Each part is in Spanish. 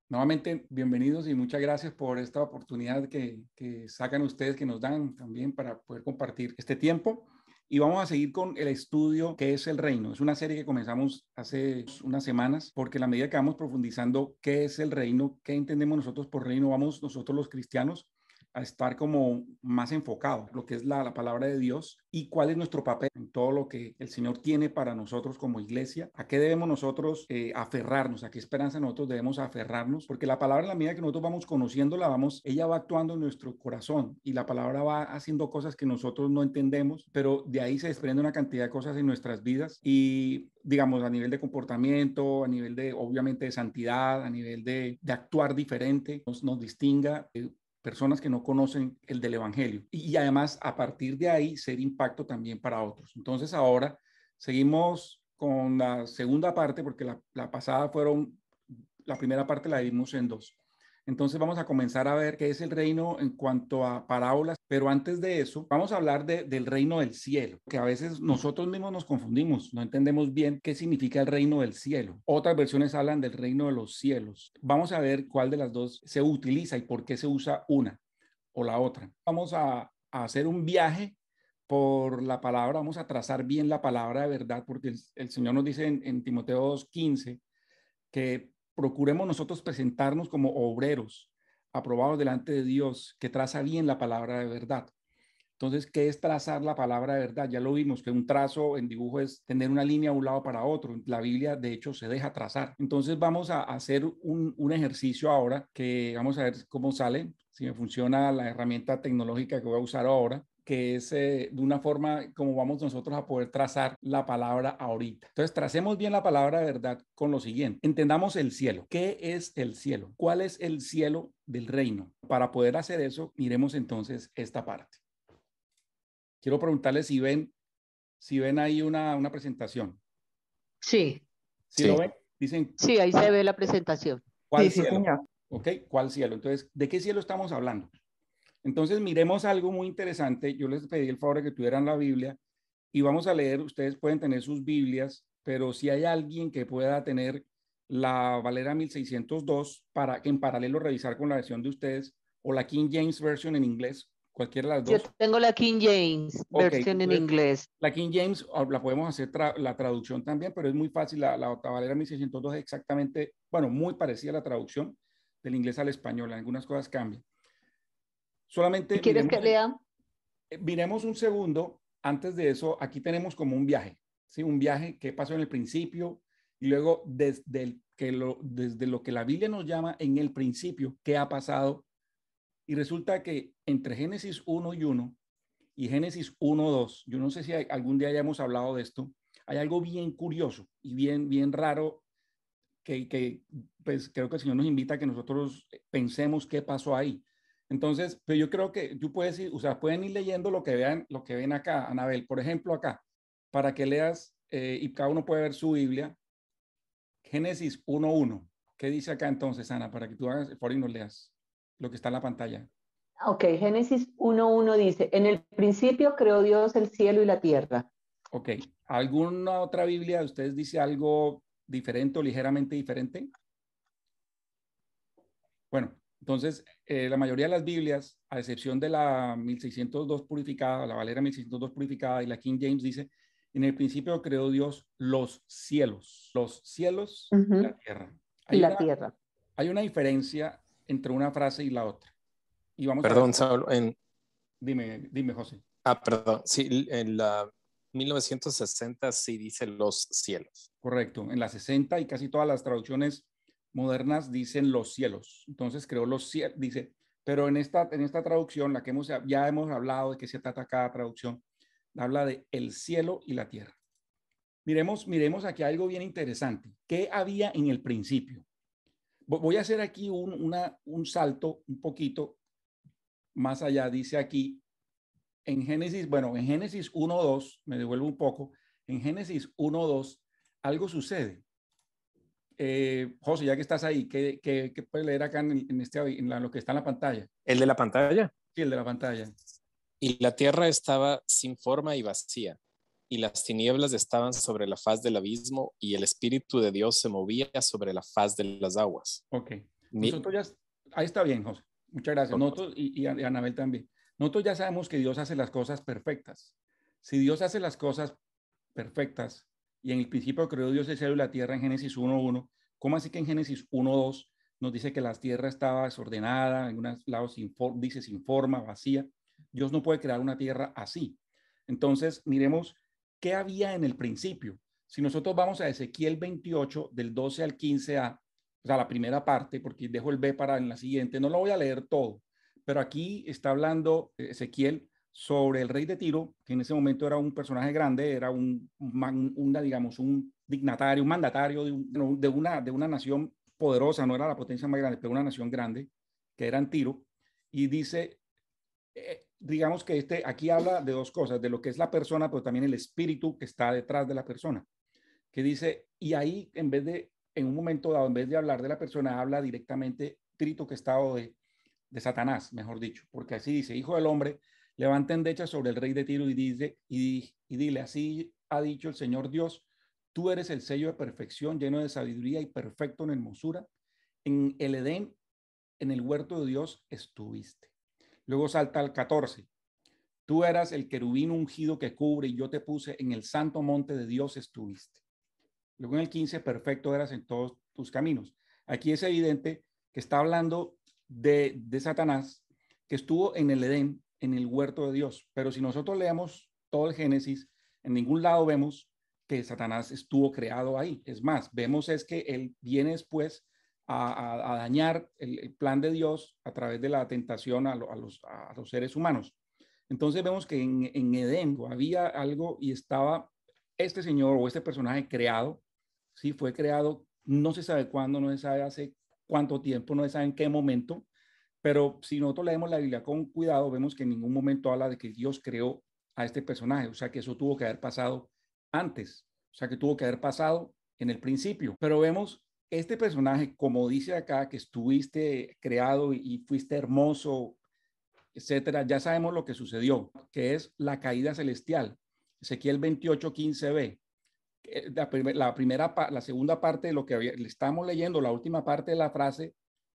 Nuevamente, bienvenidos y muchas gracias por esta oportunidad que sacan ustedes, que nos dan también para poder compartir este tiempo. Y vamos a seguir con el estudio que es el reino. Es una serie que comenzamos hace unas semanas, porque a la medida que vamos profundizando qué es el reino, qué entendemos nosotros por reino, vamos nosotros los cristianos a estar como más enfocados, lo que es la palabra de Dios y cuál es nuestro papel en todo lo que el Señor tiene para nosotros como iglesia, a qué debemos nosotros aferrarnos, a qué esperanza nosotros debemos aferrarnos, porque la palabra en la medida que nosotros vamos conociéndola, ella va actuando en nuestro corazón y la palabra va haciendo cosas que nosotros no entendemos, pero de ahí se desprende una cantidad de cosas en nuestras vidas y digamos a nivel de comportamiento, a nivel de obviamente de santidad, a nivel de actuar diferente, nos distinga personas que no conocen el del Evangelio. Y además, a partir de ahí, ser impacto también para otros. Entonces, ahora seguimos con la segunda parte, porque la pasada la primera parte la dimos en dos. Entonces vamos a comenzar a ver qué es el reino en cuanto a parábolas, pero antes de eso vamos a hablar del reino del cielo, que a veces nosotros mismos nos confundimos, no entendemos bien qué significa el reino del cielo. Otras versiones hablan del reino de los cielos. Vamos a ver cuál de las dos se utiliza y por qué se usa una o la otra. Vamos a hacer un viaje por la palabra, vamos a trazar bien la palabra de verdad, porque el Señor nos dice en Timoteo 2:15 que procuremos nosotros presentarnos como obreros aprobados delante de Dios, que traza bien la palabra de verdad. Entonces, ¿qué es trazar la palabra de verdad? Ya lo vimos, que un trazo en dibujo es tener una línea de un lado para otro. La Biblia, de hecho, se deja trazar. Entonces, vamos a hacer un ejercicio ahora que vamos a ver cómo sale, si me funciona la herramienta tecnológica que voy a usar ahora, que es de una forma como vamos nosotros a poder trazar la palabra ahorita. Entonces, tracemos bien la palabra de verdad con lo siguiente. Entendamos el cielo. ¿Qué es el cielo? ¿Cuál es el cielo del reino? Para poder hacer eso, miremos entonces esta parte. Quiero preguntarles si ven ahí una presentación. Sí, ¿Sí lo ven? Dicen, sí, ahí se ve la presentación. ¿cuál Sí, sí, cielo? señor. ¿Ok? ¿Cuál cielo? Entonces, ¿de qué cielo estamos hablando? Entonces, miremos algo muy interesante. Yo les pedí el favor de que tuvieran la Biblia y vamos a leer. Ustedes pueden tener sus Biblias, pero si hay alguien que pueda tener la Valera 1602 para que en paralelo revisar con la versión de ustedes o la King James Version en inglés, cualquiera de las Yo dos. tengo la King James, Ok, versión en entonces inglés. la King James la podemos hacer la traducción también, pero es muy fácil. La Valera 1602 es exactamente, bueno, muy parecida a la traducción del inglés al español. Algunas cosas cambian. Solamente ¿Quieres que lea? miremos un segundo. Antes de eso, aquí tenemos como un viaje, ¿sí? Un viaje que pasó en el principio y luego desde lo que la Biblia nos llama en el principio, ¿qué ha pasado? Y resulta que entre Génesis 1 y 1 y Génesis 1:2, yo no sé si algún día hayamos hablado de esto, hay algo bien curioso y bien raro que pues creo que el Señor nos invita a que nosotros pensemos qué pasó ahí. Entonces, pero yo creo que tú puedes ir, o sea, pueden ir leyendo lo que ven acá, Anabel, por ejemplo, acá, para que leas y cada uno puede ver su Biblia, Génesis 1:1. ¿Qué dice acá entonces, Ana? Para que tú hagas el favor y nos leas lo que está en la pantalla. Ok, Génesis 1:1 dice, en el principio creó Dios el cielo y la tierra. Ok, ¿alguna otra Biblia de ustedes dice algo diferente o ligeramente diferente? Bueno, entonces la mayoría de las Biblias, a excepción de la 1602 purificada, la Valera 1602 purificada y la King James dice, en el principio creó Dios los cielos y la tierra. Y Hay la una, tierra. hay una diferencia entre una frase y la otra. Y vamos a ver, Perdón, Saúl, dime, José. perdón, sí, en la 1960 sí dice los cielos. Correcto, en la 60 y casi todas las traducciones modernas dicen los cielos. Entonces creó los cielos, dice, pero en esta traducción, la que ya hemos hablado de que se trata cada traducción, habla de el cielo y la tierra. Miremos aquí algo bien interesante. ¿Qué había en el principio? Voy a hacer aquí un salto un poquito más allá. Dice aquí, en Génesis 1:2, me devuelvo un poco, en Génesis 1:2, algo sucede. José, ya que estás ahí, ¿qué puedes leer acá en lo que está en la pantalla? ¿El de la pantalla? Sí, el de la pantalla. Y la tierra estaba sin forma y vacía, y las tinieblas estaban sobre la faz del abismo, y el Espíritu de Dios se movía sobre la faz de las aguas. Ok. Nosotros ya, ahí está bien, José. Muchas gracias. Nosotros y Anabel también. Nosotros ya sabemos que Dios hace las cosas perfectas. Si Dios hace las cosas perfectas y en el principio creó Dios el cielo y la tierra en Génesis 1:1, ¿cómo así que en Génesis 1:2 nos dice que la tierra estaba desordenada, en unos lados dice sin forma, vacía? Dios no puede crear una tierra así. Entonces, miremos qué había en el principio. Si nosotros vamos a Ezequiel 28, del 12 al 15a, o sea, la primera parte, porque dejo el B para en la siguiente, no lo voy a leer todo, pero aquí está hablando Ezequiel sobre el rey de Tiro, que en ese momento era un personaje grande, era digamos, un dignatario, un mandatario de una nación poderosa, no era la potencia más grande, pero una nación grande, que era en Tiro, y dice, digamos que aquí habla de dos cosas, de lo que es la persona, pero también el espíritu que está detrás de la persona, que dice, y ahí en un momento dado, en vez de hablar de la persona, habla directamente espíritu que está de Satanás, mejor dicho, porque así dice, hijo del hombre, levanta endechas sobre el rey de Tiro y dice, y dile, así ha dicho el Señor Dios, tú eres el sello de perfección, lleno de sabiduría y perfecto en hermosura. En el Edén, en el huerto de Dios, estuviste. Luego salta al 14. Tú eras el querubín ungido que cubre y yo te puse en el santo monte de Dios estuviste. Luego en el 15, perfecto eras en todos tus caminos. Aquí es evidente que está hablando de Satanás, que estuvo en el Edén, en el huerto de Dios. Pero si nosotros leemos todo el Génesis, en ningún lado vemos que Satanás estuvo creado ahí. Es más, vemos es que él viene después a dañar el plan de Dios a través de la tentación a los seres humanos. Entonces vemos que en Edén había algo y estaba este señor o este personaje creado, sí, fue creado, no se sabe cuándo, no se sabe hace cuánto tiempo, no se sabe en qué momento, pero si nosotros leemos la Biblia con cuidado, vemos que en ningún momento habla de que Dios creó a este personaje, o sea que eso tuvo que haber pasado antes, o sea que tuvo que haber pasado en el principio, pero vemos este personaje, como dice acá, que estuviste creado y fuiste hermoso, etcétera, ya sabemos lo que sucedió, que es la caída celestial. Ezequiel 28:15b. La segunda parte de lo que le estamos leyendo, la última parte de la frase,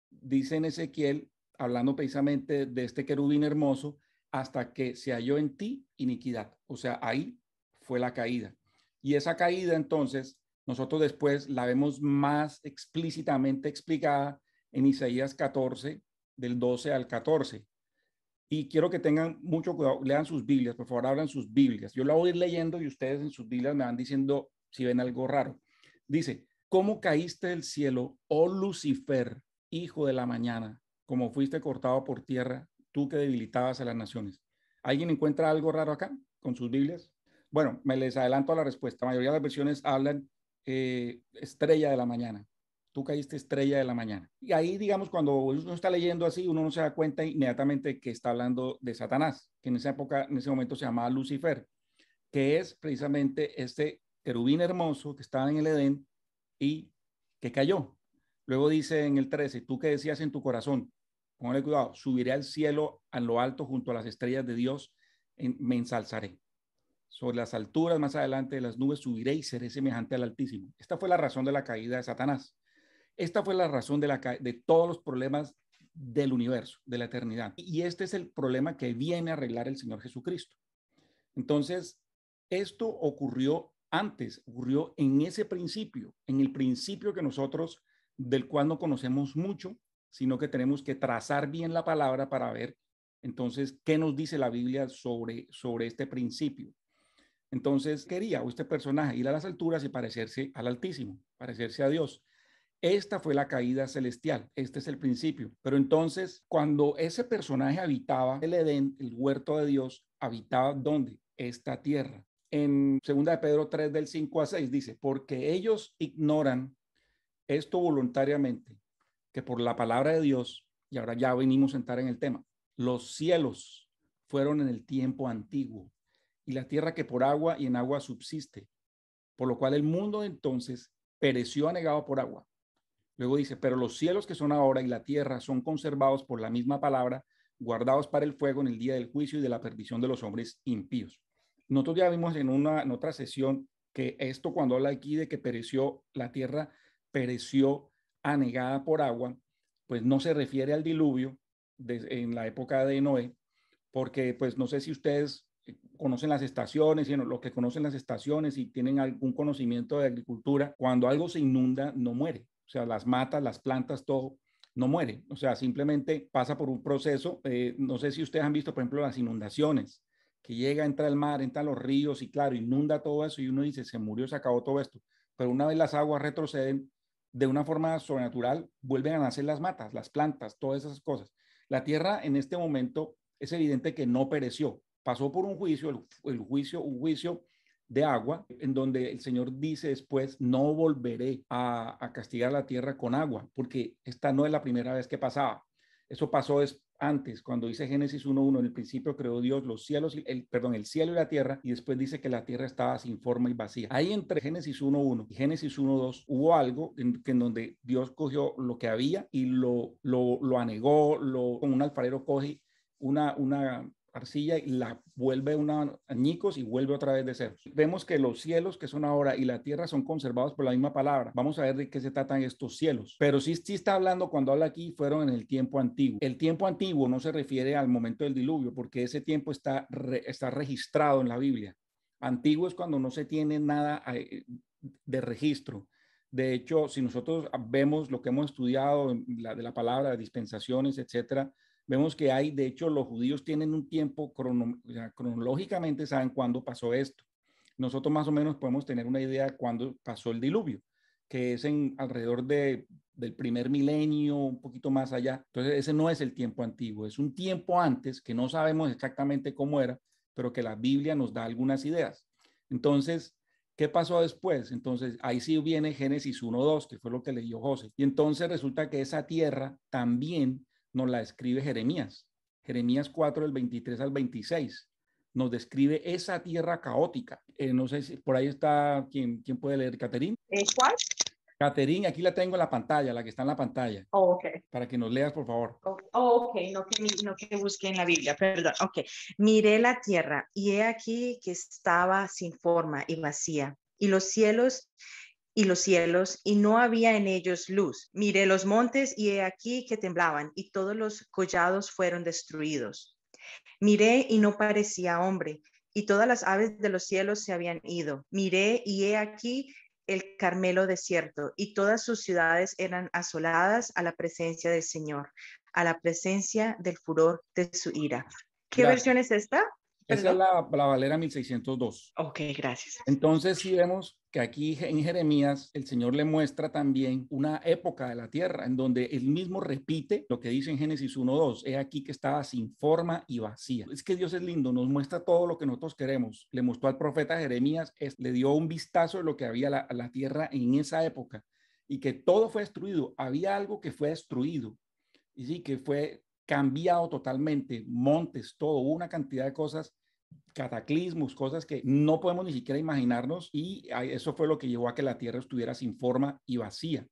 dice en Ezequiel, hablando precisamente de este querubín hermoso, hasta que se halló en ti iniquidad. O sea, ahí fue la caída. Y esa caída, entonces, nosotros después la vemos más explícitamente explicada en Isaías 14, del 12 al 14. Y quiero que tengan mucho cuidado, lean sus Biblias, por favor, abran sus Biblias. Yo la voy a ir leyendo y ustedes en sus Biblias me van diciendo si ven algo raro. Dice, ¿cómo caíste del cielo, oh Lucifer, hijo de la mañana, como fuiste cortado por tierra, tú que debilitabas a las naciones? ¿Alguien encuentra algo raro acá con sus Biblias? Bueno, me les adelanto a la respuesta. La mayoría de las versiones hablan estrella de la mañana. Tú caíste estrella de la mañana. Y ahí, digamos, cuando uno está leyendo así, uno no se da cuenta inmediatamente que está hablando de Satanás, que en esa época, en ese momento se llamaba Lucifer, que es precisamente este querubín hermoso que estaba en el Edén y que cayó. Luego dice en el 13, tú que decías en tu corazón, póngale cuidado, subiré al cielo a lo alto junto a las estrellas de Dios, me ensalzaré. Sobre las alturas más adelante de las nubes subiré y seré semejante al Altísimo. Esta fue la razón de la caída de Satanás. Esta fue la razón de todos los problemas del universo, de la eternidad. Y este es el problema que viene a arreglar el Señor Jesucristo. Entonces, esto ocurrió antes, ocurrió en ese principio, en el principio que nosotros, del cual no conocemos mucho, sino que tenemos que trazar bien la palabra para ver entonces qué nos dice la Biblia sobre este principio. Entonces quería este personaje ir a las alturas y parecerse al Altísimo, parecerse a Dios. Esta fue la caída celestial, este es el principio. Pero entonces, cuando ese personaje habitaba el Edén, el huerto de Dios, habitaba ¿dónde? Esta tierra. En 2 de Pedro 3, del 5 a 6 dice, porque ellos ignoran esto voluntariamente, que por la palabra de Dios, y ahora ya venimos a entrar en el tema, los cielos fueron en el tiempo antiguo y la tierra que por agua y en agua subsiste, por lo cual el mundo entonces pereció anegado por agua. Luego dice, pero los cielos que son ahora y la tierra son conservados por la misma palabra, guardados para el fuego en el día del juicio y de la perdición de los hombres impíos. Nosotros ya vimos en otra sesión que esto cuando habla aquí de que pereció, la tierra pereció anegada por agua, pues no se refiere al diluvio en la época de Noé, porque pues no sé si ustedes conocen las estaciones, y los que conocen las estaciones y tienen algún conocimiento de agricultura, cuando algo se inunda no muere, o sea, las matas, las plantas, todo no muere, o sea, simplemente pasa por un proceso. No sé si ustedes han visto, por ejemplo, las inundaciones, que llega, entra el mar, entra los ríos y claro, inunda todo eso y uno dice, se murió, se acabó todo esto, pero una vez las aguas retroceden de una forma sobrenatural, vuelven a nacer las matas, las plantas, todas esas cosas. La tierra en este momento es evidente que no pereció, pasó por un juicio, un juicio de agua, en donde el Señor dice después, no volveré a castigar la tierra con agua, porque esta no es la primera vez que pasaba. Eso pasó antes, cuando dice Génesis 1:1, en el principio creó Dios los cielos, el cielo y la tierra, y después dice que la tierra estaba sin forma y vacía. Ahí entre Génesis 1:1 y Génesis 1:2 hubo algo en donde Dios cogió lo que había y lo anegó, como un alfarero coge una arcilla y la vuelve añicos y vuelve otra vez de cero. Vemos que los cielos que son ahora y la tierra son conservados por la misma palabra. Vamos a ver de qué se tratan estos cielos. Pero sí está hablando, cuando habla aquí, fueron en el tiempo antiguo. El tiempo antiguo no se refiere al momento del diluvio, porque ese tiempo está registrado en la Biblia. Antiguo es cuando no se tiene nada de registro. De hecho, si nosotros vemos lo que hemos estudiado de la palabra, de dispensaciones, etcétera, vemos que hay, de hecho, los judíos tienen un tiempo cronológicamente, saben cuándo pasó esto. Nosotros más o menos podemos tener una idea de cuándo pasó el diluvio, que es alrededor del primer milenio, un poquito más allá. Entonces, ese no es el tiempo antiguo, es un tiempo antes que no sabemos exactamente cómo era, pero que la Biblia nos da algunas ideas. Entonces, ¿qué pasó después? Entonces, ahí sí viene Génesis 1:2, que fue lo que leyó José. Y entonces resulta que esa tierra también nos la escribe Jeremías. Jeremías 4, del 23 al 26. Nos describe esa tierra caótica. No sé si por ahí está, ¿quién puede leer? ¿Caterín? ¿Cuál? Caterín, aquí la tengo en la pantalla, la que está en la pantalla. Oh, ok. Para que nos leas, por favor. Ok, no que busque en la Biblia, perdón. Ok, miré la tierra y he aquí que estaba sin forma y vacía, y los cielos, y no había en ellos luz. Miré los montes y he aquí que temblaban, y todos los collados fueron destruidos. Miré y no parecía hombre, y todas las aves de los cielos se habían ido. Miré y he aquí el Carmelo desierto, y todas sus ciudades eran asoladas a la presencia del Señor, a la presencia del furor de su ira. ¿Qué versión es esta? Esa es la Valera 1602. Ok, gracias. Entonces, sí vemos que aquí en Jeremías el Señor le muestra también una época de la tierra en donde él mismo repite lo que dice en Génesis 1:2. He aquí que estaba sin forma y vacía. Es que Dios es lindo, nos muestra todo lo que nosotros queremos. Le mostró al profeta Jeremías, le dio un vistazo de lo que había la tierra en esa época y que todo fue destruido. Había algo que fue destruido y sí, que fue cambiado totalmente, montes, todo, una cantidad de cosas, cataclismos, cosas que no podemos ni siquiera imaginarnos, y eso fue lo que llevó a que la tierra estuviera sin forma y vacía.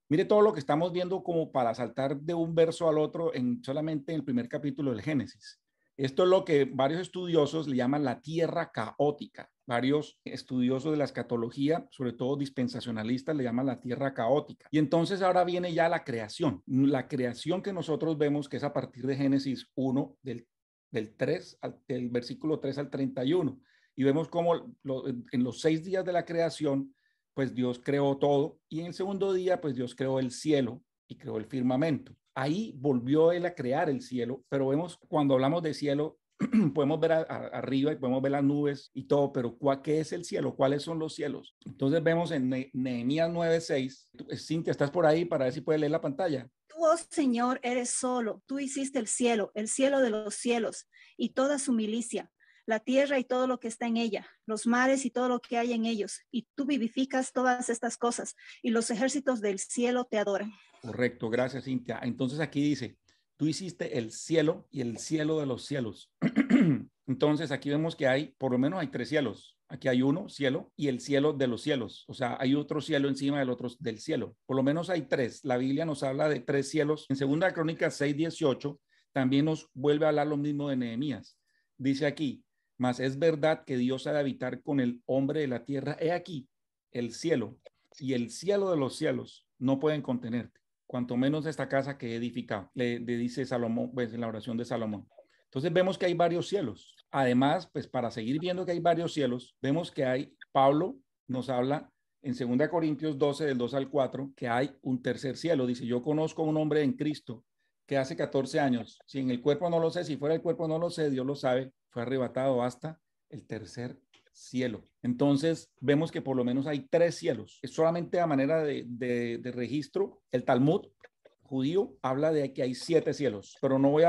Mire todo lo que estamos viendo como para saltar de un verso al otro solamente en el primer capítulo del Génesis. Esto es lo que varios estudiosos le llaman la tierra caótica. Varios estudiosos de la escatología, sobre todo dispensacionalistas, le llaman la tierra caótica. Y entonces ahora viene ya la creación que nosotros vemos, que es a partir de Génesis 1, del versículo 3 al 31. Y vemos cómo en los 6 días de la creación, pues Dios creó todo, y en el segundo día, pues Dios creó el cielo y creó el firmamento. Ahí volvió él a crear el cielo, pero vemos, cuando hablamos de cielo, podemos ver arriba y podemos ver las nubes y todo, pero ¿qué es el cielo? ¿Cuáles son los cielos? Entonces vemos en Nehemías 9:6. Cintia, ¿estás por ahí para ver si puedes leer la pantalla? Tú, oh Señor, eres solo. Tú hiciste el cielo de los cielos y toda su milicia, la tierra y todo lo que está en ella, los mares y todo lo que hay en ellos. Y tú vivificas todas estas cosas y los ejércitos del cielo te adoran. Correcto, gracias, Cintia. Entonces aquí dice, tú hiciste el cielo y el cielo de los cielos. Entonces aquí vemos que por lo menos hay 3 cielos. Aquí hay uno, cielo, y el cielo de los cielos. O sea, hay otro cielo encima del cielo. Por lo menos hay 3. La Biblia nos habla de 3 cielos. En 2 Crónicas 6:18 también nos vuelve a hablar lo mismo de Nehemías. Dice aquí, mas es verdad que Dios ha de habitar con el hombre de la tierra. He aquí el cielo y el cielo de los cielos no pueden contenerte. cuanto menos esta casa que he edificado, le dice Salomón, pues en la oración de Salomón. Entonces vemos que hay varios cielos. Además, pues para seguir viendo que hay varios cielos, vemos que Pablo nos habla en 2 Corintios 12, del 2 al 4, que hay un tercer cielo. Dice, yo conozco a un hombre en Cristo que hace 14 años, si en el cuerpo no lo sé, si fuera el cuerpo no lo sé, Dios lo sabe, fue arrebatado hasta el tercer cielo. Entonces vemos que por lo menos hay 3 cielos. Es solamente a manera de registro. El Talmud judío habla de que hay 7 cielos, pero no voy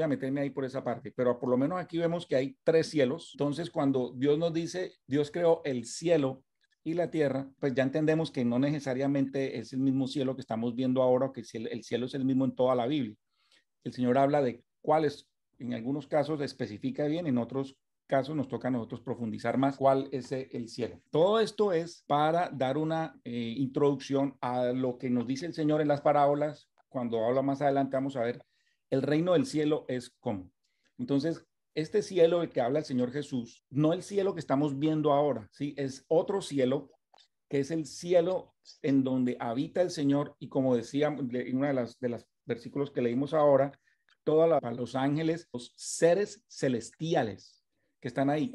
a meterme ahí por esa parte, pero por lo menos aquí vemos que hay 3 cielos. Entonces cuando Dios nos dice, Dios creó el cielo y la tierra, pues ya entendemos que no necesariamente es el mismo cielo que estamos viendo ahora, o que el cielo es el mismo en toda la Biblia. El Señor habla de cuáles, en algunos casos especifica bien, en otros casos nos toca a nosotros profundizar más cuál es el cielo. Todo esto es para dar una introducción a lo que nos dice el Señor en las parábolas. Cuando habla más adelante vamos a ver el reino del cielo es cómo. Entonces, este cielo del que habla el Señor Jesús, no el cielo que estamos viendo ahora, ¿sí? Es otro cielo, que es el cielo en donde habita el Señor, y como decía en una de las versículos que leímos ahora, todos los ángeles, los seres celestiales que están ahí.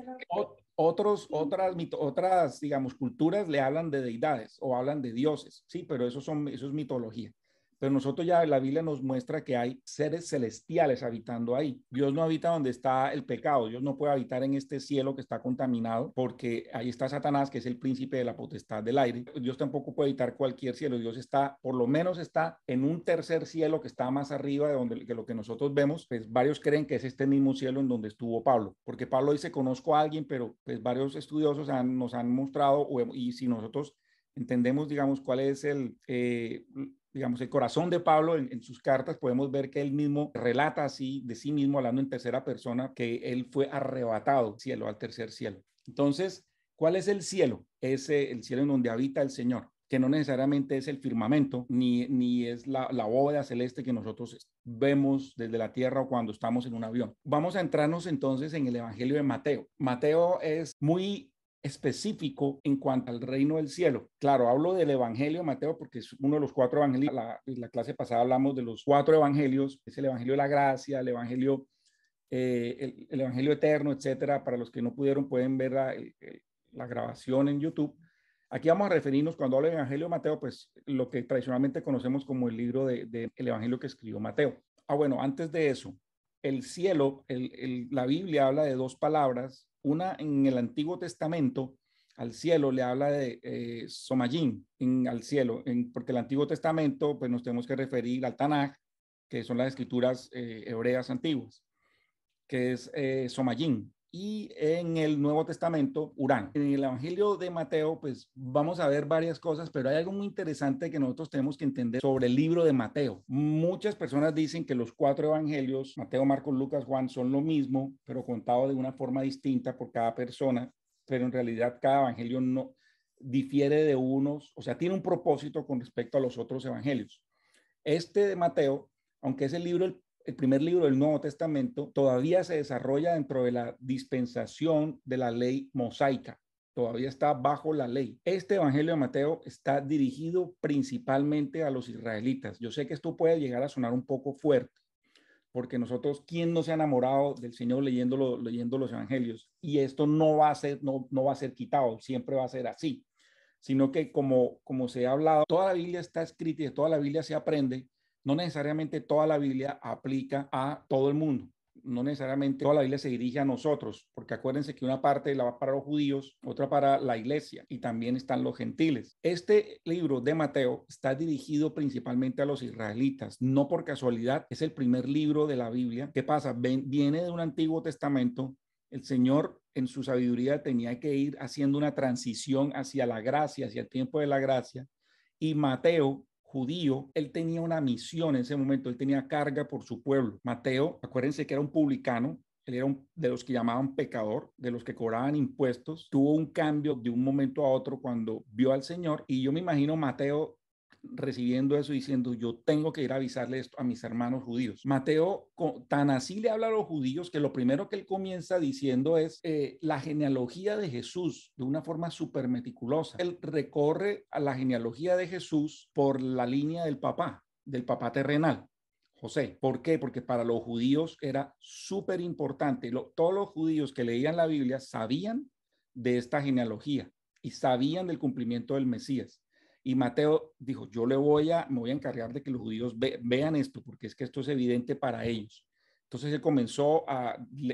Otras, digamos, culturas le hablan de deidades o hablan de dioses, sí, pero eso es mitología. Pero nosotros ya la Biblia nos muestra que hay seres celestiales habitando ahí. Dios no habita donde está el pecado. Dios no puede habitar en este cielo que está contaminado, porque ahí está Satanás, que es el príncipe de la potestad del aire. Dios tampoco puede habitar cualquier cielo. Dios está, por lo menos está en un tercer cielo que está más arriba de lo que nosotros vemos. Pues varios creen que es este mismo cielo en donde estuvo Pablo, porque Pablo dice, conozco a alguien, pero pues varios estudiosos nos han mostrado, y si nosotros entendemos, digamos, cuál es digamos, el corazón de Pablo en sus cartas, podemos ver que él mismo relata así de sí mismo, hablando en tercera persona, que él fue arrebatado al tercer cielo. Entonces, ¿cuál es el cielo? Es el cielo en donde habita el Señor, que no necesariamente es el firmamento, ni es la bóveda celeste que nosotros vemos desde la tierra o cuando estamos en un avión. Vamos a entrarnos entonces en el Evangelio de Mateo. Mateo es muy específico en cuanto al reino del cielo. Claro, hablo del Evangelio de Mateo porque es uno de los 4 evangelios. La clase pasada hablamos de los 4 evangelios, es el Evangelio de la Gracia, el Evangelio eterno, etcétera. Para los que no pudieron, pueden ver la grabación en YouTube. Aquí vamos a referirnos, cuando hablo del Evangelio de Mateo, pues lo que tradicionalmente conocemos como el libro del Evangelio que escribió Mateo. Bueno, antes de eso, el cielo, la Biblia habla de 2 palabras. Una en el Antiguo Testamento, al cielo le habla de Somayim, al cielo, porque el Antiguo Testamento, pues nos tenemos que referir al Tanaj, que son las escrituras hebreas antiguas, que es Somayim. Y en el Nuevo Testamento, Urán. En el Evangelio de Mateo, pues vamos a ver varias cosas, pero hay algo muy interesante que nosotros tenemos que entender sobre el libro de Mateo. Muchas personas dicen que los 4 evangelios, Mateo, Marcos, Lucas, Juan, son lo mismo, pero contado de una forma distinta por cada persona, pero en realidad cada evangelio no difiere de unos, o sea, tiene un propósito con respecto a los otros evangelios. Este de Mateo, aunque es el primer libro del Nuevo Testamento, todavía se desarrolla dentro de la dispensación de la ley mosaica. Todavía está bajo la ley. Este Evangelio de Mateo está dirigido principalmente a los israelitas. Yo sé que esto puede llegar a sonar un poco fuerte, porque nosotros, ¿quién no se ha enamorado del Señor leyendo los evangelios? Y esto no va a ser quitado, siempre va a ser así, sino que como se ha hablado, toda la Biblia está escrita y de toda la Biblia se aprende. No necesariamente toda la Biblia aplica a todo el mundo. No necesariamente toda la Biblia se dirige a nosotros, porque acuérdense que una parte la va para los judíos, otra para la iglesia, y también están los gentiles. Este libro de Mateo está dirigido principalmente a los israelitas, no por casualidad, es el primer libro de la Biblia. ¿Qué pasa? Viene de un Antiguo Testamento. El Señor en su sabiduría tenía que ir haciendo una transición hacia la gracia, hacia el tiempo de la gracia, y Mateo, judío, él tenía una misión en ese momento, él tenía carga por su pueblo. Mateo, acuérdense que era un publicano, él era de los que llamaban pecador, de los que cobraban impuestos. Tuvo un cambio de un momento a otro cuando vio al Señor, y yo me imagino Mateo recibiendo eso, diciendo, yo tengo que ir a avisarle esto a mis hermanos judíos. Mateo tan así le habla a los judíos que lo primero que él comienza diciendo es la genealogía de Jesús de una forma súper meticulosa. Él recorre a la genealogía de Jesús por la línea del papá. del papá terrenal, José. ¿Por qué? Porque para los judíos era súper importante. Todos los judíos que leían la Biblia sabían de esta genealogía y sabían del cumplimiento del Mesías. Y Mateo dijo, me voy a encargar de que los judíos vean esto, porque es que esto es evidente para ellos. Entonces él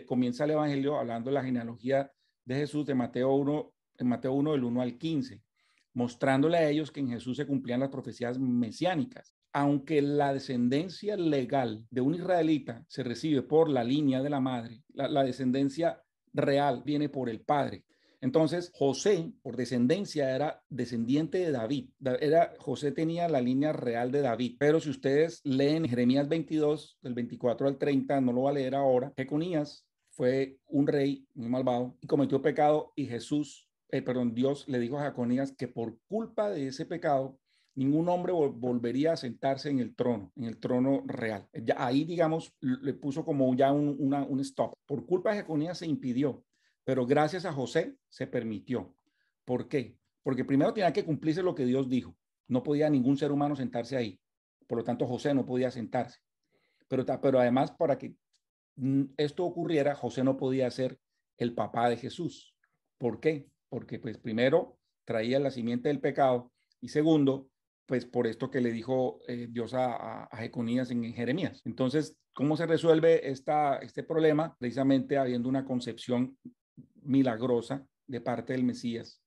comienza el evangelio hablando de la genealogía de Jesús en Mateo 1 del 1 al 15, mostrándole a ellos que en Jesús se cumplían las profecías mesiánicas. Aunque la descendencia legal de un israelita se recibe por la línea de la madre, la descendencia real viene por el padre. Entonces, José, por descendencia, era descendiente de David. José tenía la línea real de David. Pero si ustedes leen Jeremías 22, del 24 al 30, no lo voy a leer ahora, Jeconías fue un rey muy malvado y cometió pecado y Dios le dijo a Jeconías que por culpa de ese pecado, ningún hombre volvería a sentarse en el trono real. Ya, ahí, digamos, le puso como ya un stop. Por culpa de Jeconías se impidió. Pero gracias a José se permitió. ¿Por qué? Porque primero tenía que cumplirse lo que Dios dijo. No podía ningún ser humano sentarse ahí. Por lo tanto, José no podía sentarse. Pero además, para que esto ocurriera, José no podía ser el papá de Jesús. ¿Por qué? Porque pues primero traía la simiente del pecado y segundo, pues por esto que le dijo Dios a Jeconías en Jeremías. Entonces, ¿cómo se resuelve este problema? Precisamente habiendo una concepción milagrosa de parte del Mesías.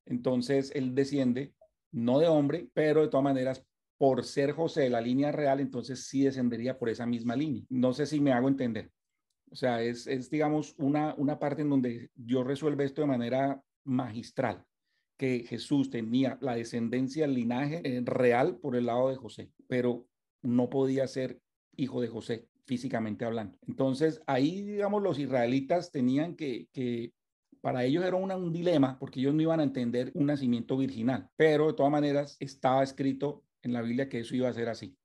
Entonces él desciende, no de hombre, pero de todas maneras, por ser José la línea real, entonces sí descendería por esa misma línea. No sé si me hago entender. O sea, es digamos, una parte en donde Dios resuelve esto de manera magistral, que Jesús tenía la descendencia, el linaje real por el lado de José, pero no podía ser hijo de José físicamente hablando. Entonces ahí, digamos, los israelitas tenían que para ellos era un dilema porque ellos no iban a entender un nacimiento virginal, pero de todas maneras estaba escrito en la Biblia que eso iba a ser así.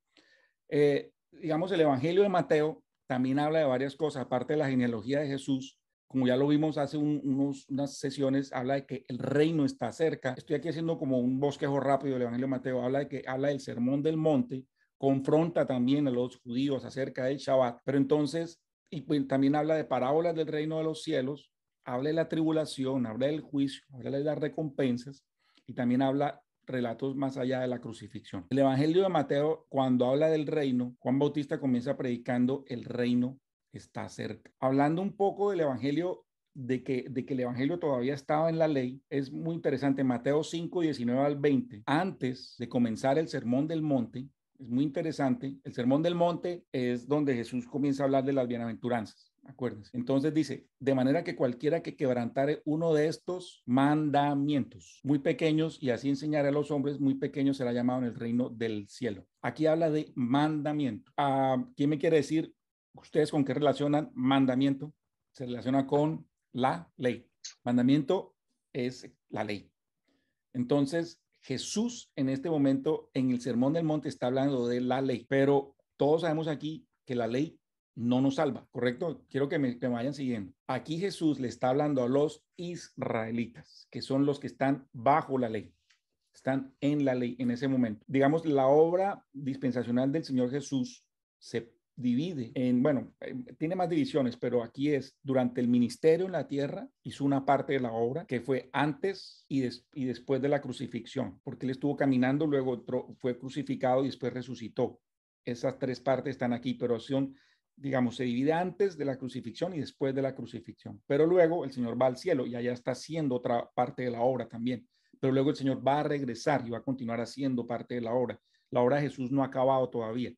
Digamos, el Evangelio de Mateo también habla de varias cosas, aparte de la genealogía de Jesús. Como ya lo vimos hace unas sesiones, habla de que el reino está cerca. Estoy aquí haciendo como un bosquejo rápido del Evangelio de Mateo. Habla del sermón del monte, confronta también a los judíos acerca del Shabbat, pero entonces, y pues, también habla de parábolas del reino de los cielos, habla de la tribulación, habla del juicio, habla de las recompensas y también habla relatos más allá de la crucifixión. El Evangelio de Mateo, cuando habla del reino, Juan Bautista comienza predicando el reino está cerca. Hablando un poco del Evangelio, de que el Evangelio todavía estaba en la ley, es muy interesante. Mateo 5, 19 al 20, antes de comenzar el Sermón del Monte, es muy interesante. El Sermón del Monte es donde Jesús comienza a hablar de las bienaventuranzas. Acuérdense. Entonces dice, de manera que cualquiera que quebrantare uno de estos mandamientos muy pequeños y así enseñar a los hombres muy pequeños será llamado en el reino del cielo. Aquí habla de mandamiento. ¿Quién me quiere decir ustedes con qué relacionan mandamiento? Se relaciona con la ley. Mandamiento es la ley. Entonces, Jesús en este momento en el Sermón del Monte está hablando de la ley, pero todos sabemos aquí que la ley no nos salva, ¿correcto? Quiero que me vayan siguiendo. Aquí Jesús le está hablando a los israelitas, que son los que están bajo la ley, están en la ley en ese momento. Digamos, la obra dispensacional del Señor Jesús se divide en, bueno, tiene más divisiones, pero aquí es durante el ministerio en la tierra, hizo una parte de la obra que fue antes y después de la crucifixión, porque él estuvo caminando, luego fue crucificado y después resucitó. Esas tres partes están aquí, pero son, digamos, se divide antes de la crucifixión y después de la crucifixión. Pero luego el Señor va al cielo y allá está haciendo otra parte de la obra también. Pero luego el Señor va a regresar y va a continuar haciendo parte de la obra. La obra de Jesús no ha acabado todavía.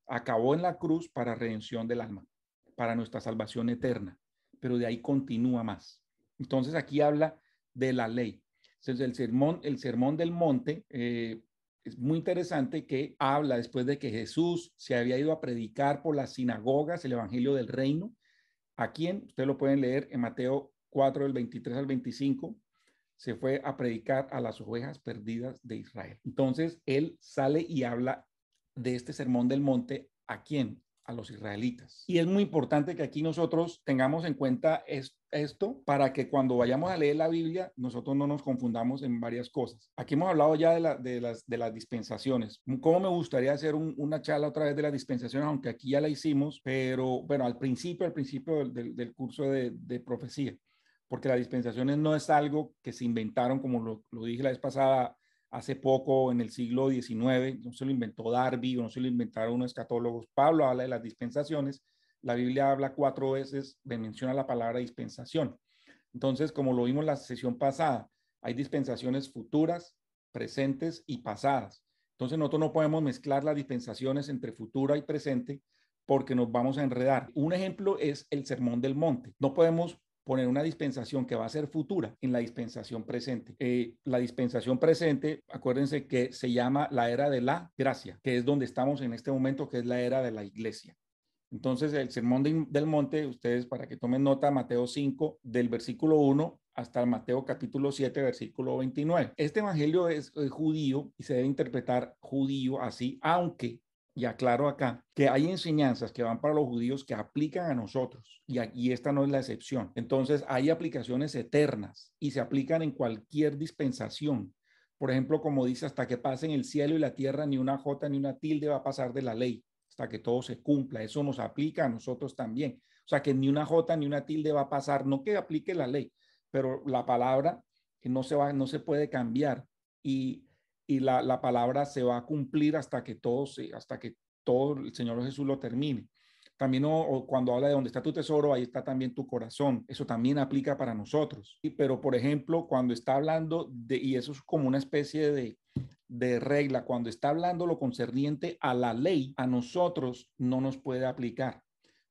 Acabó en la cruz para redención del alma, para nuestra salvación eterna, pero de ahí continúa más. Entonces aquí habla de la ley. Entonces el sermón del monte es muy interesante que habla después de que Jesús se había ido a predicar por las sinagogas el evangelio del reino. ¿A quién? Ustedes lo pueden leer en Mateo 4, del 23 al 25. Se fue a predicar a las ovejas perdidas de Israel. Entonces él sale y habla de este sermón del monte. ¿A quién? a los israelitas. Y es muy importante que aquí nosotros tengamos en cuenta esto para que cuando vayamos a leer la Biblia nosotros no nos confundamos en varias cosas. Aquí hemos hablado ya de las dispensaciones. ¿Cómo me gustaría hacer una charla otra vez de las dispensaciones? Aunque aquí ya la hicimos, pero bueno, al principio del curso de profecía, porque las dispensaciones no es algo que se inventaron, como lo dije la vez pasada, hace poco, en el siglo XIX, no se lo inventó Darby o no se lo inventaron unos escatólogos. Pablo habla de las dispensaciones, la Biblia habla 4 veces, menciona la palabra dispensación. Entonces, como lo vimos en la sesión pasada, hay dispensaciones futuras, presentes y pasadas. Entonces, nosotros no podemos mezclar las dispensaciones entre futura y presente porque nos vamos a enredar. Un ejemplo es el Sermón del Monte. No podemos poner una dispensación que va a ser futura en la dispensación presente. La dispensación presente, acuérdense que se llama la era de la gracia, que es donde estamos en este momento, que es la era de la iglesia. Entonces, el Sermón del Monte, ustedes para que tomen nota, Mateo 5, del versículo 1 hasta Mateo capítulo 7, versículo 29. Este evangelio es judío y se debe interpretar judío así, aunque y aclaro acá que hay enseñanzas que van para los judíos que aplican a nosotros y esta no es la excepción. Entonces hay aplicaciones eternas y se aplican en cualquier dispensación. Por ejemplo, como dice, hasta que pasen el cielo y la tierra, ni una jota ni una tilde va a pasar de la ley, hasta que todo se cumpla. Eso nos aplica a nosotros también. O sea, que ni una jota ni una tilde va a pasar, no que aplique la ley, pero la palabra no se puede cambiar y la palabra se va a cumplir hasta que todo el Señor Jesús lo termine. También cuando habla de donde está tu tesoro, ahí está también tu corazón. Eso también aplica para nosotros. Pero, por ejemplo, cuando está hablando y eso es como una especie de regla, cuando está hablando lo concerniente a la ley, a nosotros no nos puede aplicar,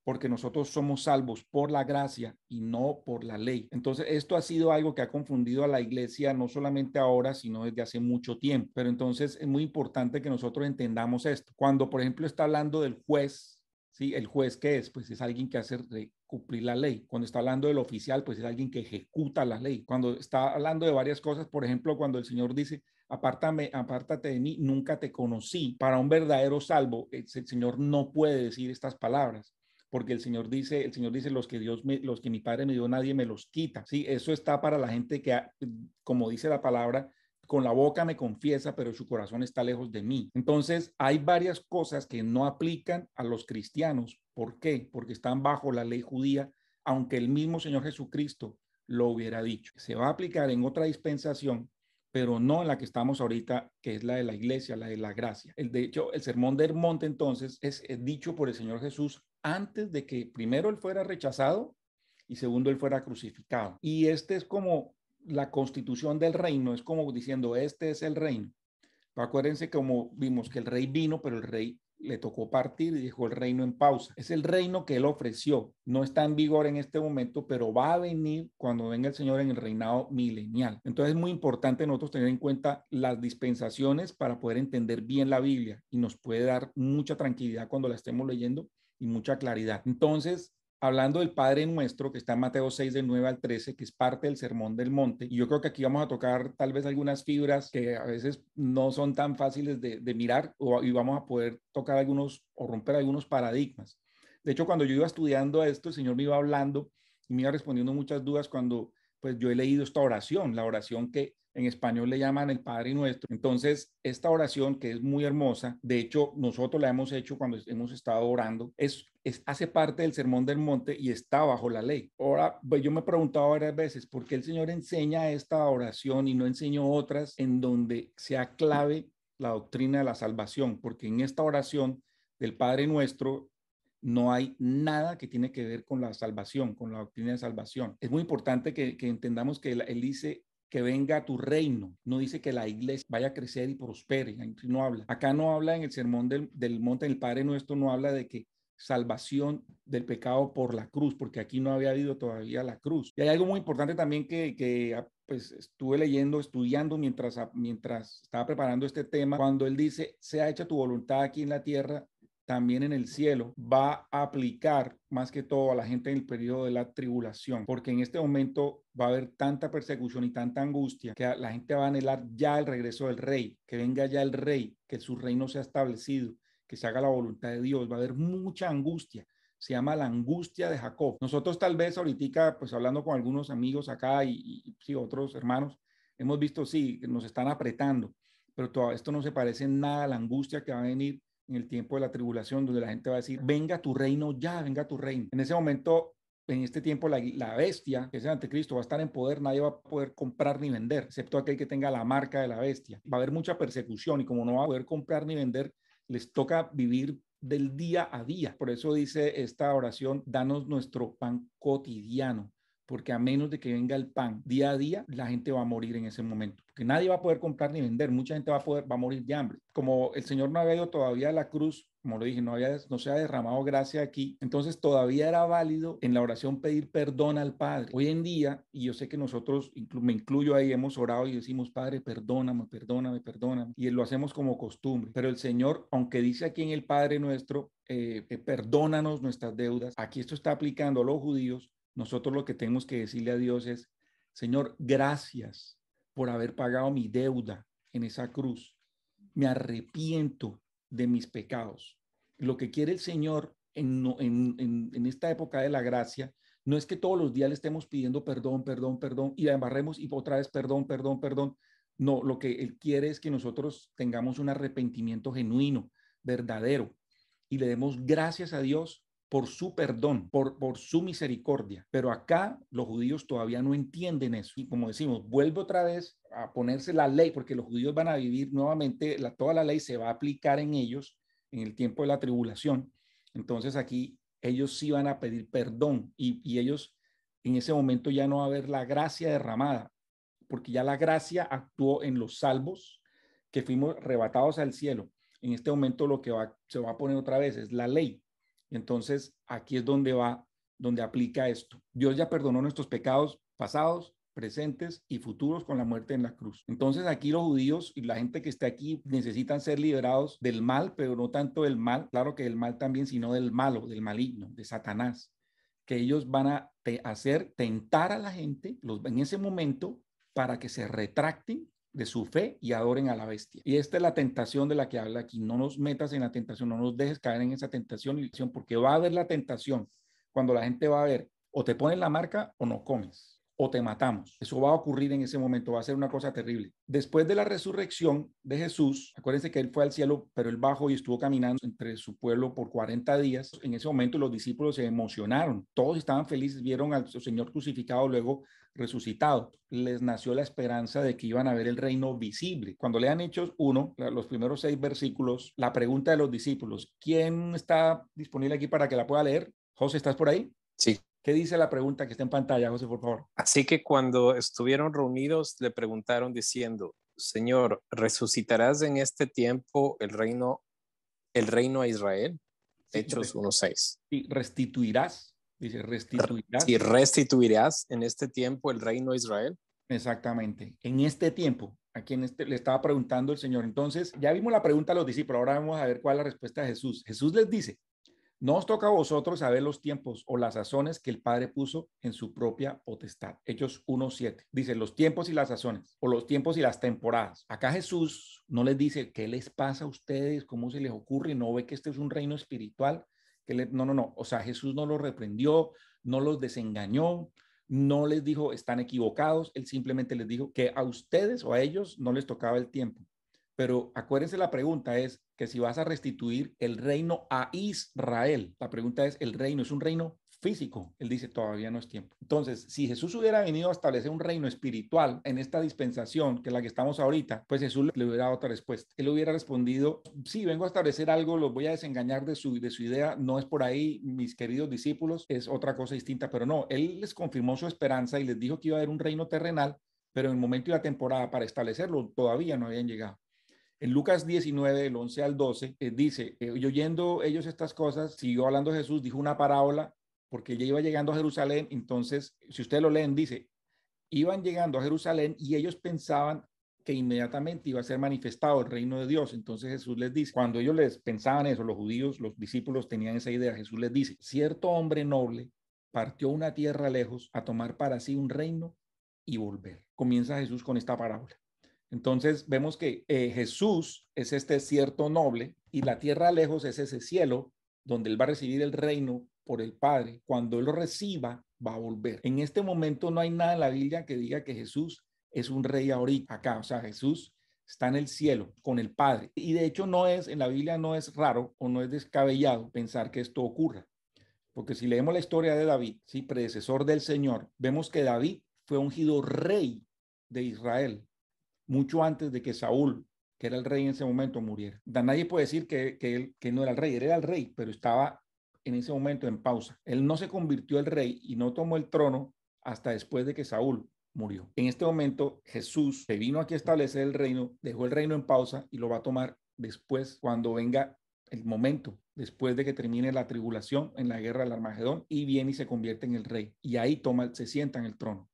porque nosotros somos salvos por la gracia y no por la ley. Entonces, esto ha sido algo que ha confundido a la iglesia, no solamente ahora, sino desde hace mucho tiempo. Pero entonces es muy importante que nosotros entendamos esto. Cuando, por ejemplo, está hablando del juez, ¿sí? ¿El juez qué es? Pues es alguien que hace cumplir la ley. Cuando está hablando del oficial, pues es alguien que ejecuta la ley. Cuando está hablando de varias cosas, por ejemplo, cuando el Señor dice, apártate de mí, nunca te conocí. Para un verdadero salvo, el Señor no puede decir estas palabras, porque el Señor dice, los que mi Padre me dio, nadie me los quita. Sí, eso está para la gente que, como dice la palabra, con la boca me confiesa, pero su corazón está lejos de mí. Entonces, hay varias cosas que no aplican a los cristianos. ¿Por qué? Porque están bajo la ley judía, aunque el mismo Señor Jesucristo lo hubiera dicho. Se va a aplicar en otra dispensación, pero no en la que estamos ahorita, que es la de la iglesia, la de la gracia. De hecho, el Sermón del Monte, entonces, es dicho por el Señor Jesús antes de que primero él fuera rechazado y segundo él fuera crucificado. Y este es como la constitución del reino, es como diciendo, este es el reino. Acuérdense como vimos que el rey vino, pero el rey le tocó partir y dejó el reino en pausa. Es el reino que él ofreció. No está en vigor en este momento, pero va a venir cuando venga el Señor en el reinado milenial. Entonces es muy importante nosotros tener en cuenta las dispensaciones para poder entender bien la Biblia y nos puede dar mucha tranquilidad cuando la estemos leyendo y mucha claridad. Entonces, hablando del Padre Nuestro, que está en Mateo 6, del 9 al 13, que es parte del Sermón del Monte, y yo creo que aquí vamos a tocar tal vez algunas fibras que a veces no son tan fáciles de mirar, y vamos a poder tocar algunos o romper algunos paradigmas. De hecho, cuando yo iba estudiando esto, el Señor me iba hablando y me iba respondiendo muchas dudas cuando pues yo he leído esta oración, la oración que en español le llaman el Padre Nuestro. Entonces, esta oración que es muy hermosa, de hecho, nosotros la hemos hecho cuando hemos estado orando, hace parte del Sermón del Monte y está bajo la ley. Ahora, pues yo me he preguntado varias veces, ¿por qué el Señor enseña esta oración y no enseñó otras en donde sea clave la doctrina de la salvación? Porque en esta oración del Padre Nuestro no hay nada que tiene que ver con la salvación, con la doctrina de salvación. Es muy importante que entendamos que él dice que venga a tu reino, no dice que la iglesia vaya a crecer y prospere, no habla. Acá no habla en el Sermón del Monte del Padre Nuestro, no habla de que salvación del pecado por la cruz, porque aquí no había habido todavía la cruz. Y hay algo muy importante también que pues estuve leyendo, estudiando mientras estaba preparando este tema, cuando él dice, sea hecha tu voluntad aquí en la tierra, también en el cielo, va a aplicar más que todo a la gente en el periodo de la tribulación, porque en este momento va a haber tanta persecución y tanta angustia que la gente va a anhelar ya el regreso del rey, que venga ya el rey, que su reino sea establecido, que se haga la voluntad de Dios. Va a haber mucha angustia. Se llama la angustia de Jacob. Nosotros tal vez ahorita, pues hablando con algunos amigos acá y sí, otros hermanos, hemos visto, sí, que nos están apretando, pero todo esto no se parece en nada a la angustia que va a venir en el tiempo de la tribulación, donde la gente va a decir, venga tu reino ya, venga tu reino. En ese momento, en este tiempo, la bestia, que es el anticristo, va a estar en poder, nadie va a poder comprar ni vender, excepto aquel que tenga la marca de la bestia. Va a haber mucha persecución y como no va a poder comprar ni vender, les toca vivir del día a día. Por eso dice esta oración, danos nuestro pan cotidiano, porque a menos de que venga el pan día a día, la gente va a morir en ese momento, porque nadie va a poder comprar ni vender, mucha gente va a morir de hambre. Como el Señor no había ido todavía a la cruz, como lo dije, no se ha derramado gracia aquí, entonces todavía era válido en la oración pedir perdón al Padre. Hoy en día, y yo sé que nosotros, me incluyo ahí, hemos orado y decimos, Padre, perdóname, perdóname, perdóname, y lo hacemos como costumbre, pero el Señor, aunque dice aquí en el Padre nuestro, perdónanos nuestras deudas, aquí esto está aplicando a los judíos. Nosotros lo que tenemos que decirle a Dios es, Señor, gracias por haber pagado mi deuda en esa cruz. Me arrepiento de mis pecados. Lo que quiere el Señor en esta época de la gracia no es que todos los días le estemos pidiendo perdón, perdón, perdón y la embarremos y otra vez perdón, perdón, perdón. No, lo que Él quiere es que nosotros tengamos un arrepentimiento genuino, verdadero y le demos gracias a Dios por su perdón, por su misericordia. Pero acá los judíos todavía no entienden eso. Y como decimos, vuelve otra vez a ponerse la ley, porque los judíos van a vivir nuevamente, toda la ley se va a aplicar en ellos en el tiempo de la tribulación. Entonces aquí ellos sí van a pedir perdón y ellos en ese momento ya no va a haber la gracia derramada, porque ya la gracia actuó en los salvos que fuimos arrebatados al cielo. En este momento lo que se va a poner otra vez es la ley. Entonces, aquí es donde aplica esto. Dios ya perdonó nuestros pecados pasados, presentes y futuros con la muerte en la cruz. Entonces, aquí los judíos y la gente que está aquí necesitan ser liberados del mal, pero no tanto del mal, claro que del mal también, sino del malo, del maligno, de Satanás, que ellos van a hacer tentar a la gente en ese momento para que se retracten de su fe y adoren a la bestia. Y esta es la tentación de la que habla aquí. No nos metas en la tentación, no nos dejes caer en esa tentación, porque va a haber la tentación cuando la gente va a ver o te ponen la marca o no comes o te matamos. Eso va a ocurrir en ese momento, va a ser una cosa terrible. Después de la resurrección de Jesús, acuérdense que él fue al cielo, pero él bajó y estuvo caminando entre su pueblo por 40 días. En ese momento los discípulos se emocionaron, todos estaban felices, vieron al Señor crucificado, luego resucitado. Les nació la esperanza de que iban a ver el reino visible. Cuando lean Hechos 1, los primeros 6 versículos, la pregunta de los discípulos, ¿quién está disponible aquí para que la pueda leer? José, ¿estás por ahí? Sí. ¿Qué dice la pregunta que está en pantalla, José, por favor? Así que cuando estuvieron reunidos, le preguntaron diciendo, Señor, ¿resucitarás en este tiempo el reino a Israel? Sí, Hechos 1:6. Y restituirás, dice, restituirás. Sí, restituirás en este tiempo el reino a Israel. Exactamente, en este tiempo, a quien le estaba preguntando el Señor. Entonces, ya vimos la pregunta a los discípulos, ahora vamos a ver cuál es la respuesta de Jesús. Jesús les dice, no os toca a vosotros saber los tiempos o las sazones que el Padre puso en su propia potestad. Hechos 1:7. Dice los tiempos y las sazones, o los tiempos y las temporadas. Acá Jesús no les dice qué les pasa a ustedes, cómo se les ocurre, no ve que este es un reino espiritual. No. O sea, Jesús no los reprendió, no los desengañó, no les dijo están equivocados. Él simplemente les dijo que a ustedes o a ellos no les tocaba el tiempo. Pero acuérdense, la pregunta es que si vas a restituir el reino a Israel, la pregunta es, el reino es un reino físico. Él dice, todavía no es tiempo. Entonces, si Jesús hubiera venido a establecer un reino espiritual en esta dispensación, que es la que estamos ahorita, pues Jesús le hubiera dado otra respuesta. Él hubiera respondido, sí, vengo a establecer algo, los voy a desengañar de su idea, no es por ahí, mis queridos discípulos, es otra cosa distinta, pero no, él les confirmó su esperanza y les dijo que iba a haber un reino terrenal, pero en el momento y la temporada para establecerlo todavía no habían llegado. En Lucas 19, del 11 al 12, dice, y oyendo ellos estas cosas, siguió hablando Jesús, dijo una parábola, porque ya iba llegando a Jerusalén. Entonces, si ustedes lo leen, dice, iban llegando a Jerusalén y ellos pensaban que inmediatamente iba a ser manifestado el reino de Dios. Entonces Jesús les dice, cuando ellos les pensaban eso, los judíos, los discípulos tenían esa idea, Jesús les dice, cierto hombre noble partió a una tierra lejos a tomar para sí un reino y volver. Comienza Jesús con esta parábola. Entonces vemos que Jesús es este cierto noble y la tierra lejos es ese cielo donde él va a recibir el reino por el Padre. Cuando él lo reciba, va a volver. En este momento no hay nada en la Biblia que diga que Jesús es un rey ahorita acá. O sea, Jesús está en el cielo con el Padre. Y de hecho en la Biblia no es raro o no es descabellado pensar que esto ocurra. Porque si leemos la historia de David, ¿sí? Predecesor del Señor, vemos que David fue ungido rey de Israel mucho antes de que Saúl, que era el rey en ese momento, muriera. Nadie puede decir que no era el rey, él era el rey, pero estaba en ese momento en pausa. Él no se convirtió en rey y no tomó el trono hasta después de que Saúl murió. En este momento, Jesús se vino aquí a establecer el reino, dejó el reino en pausa y lo va a tomar después, cuando venga el momento, después de que termine la tribulación en la guerra del Armagedón, y viene y se convierte en el rey. Y ahí se sienta en el trono.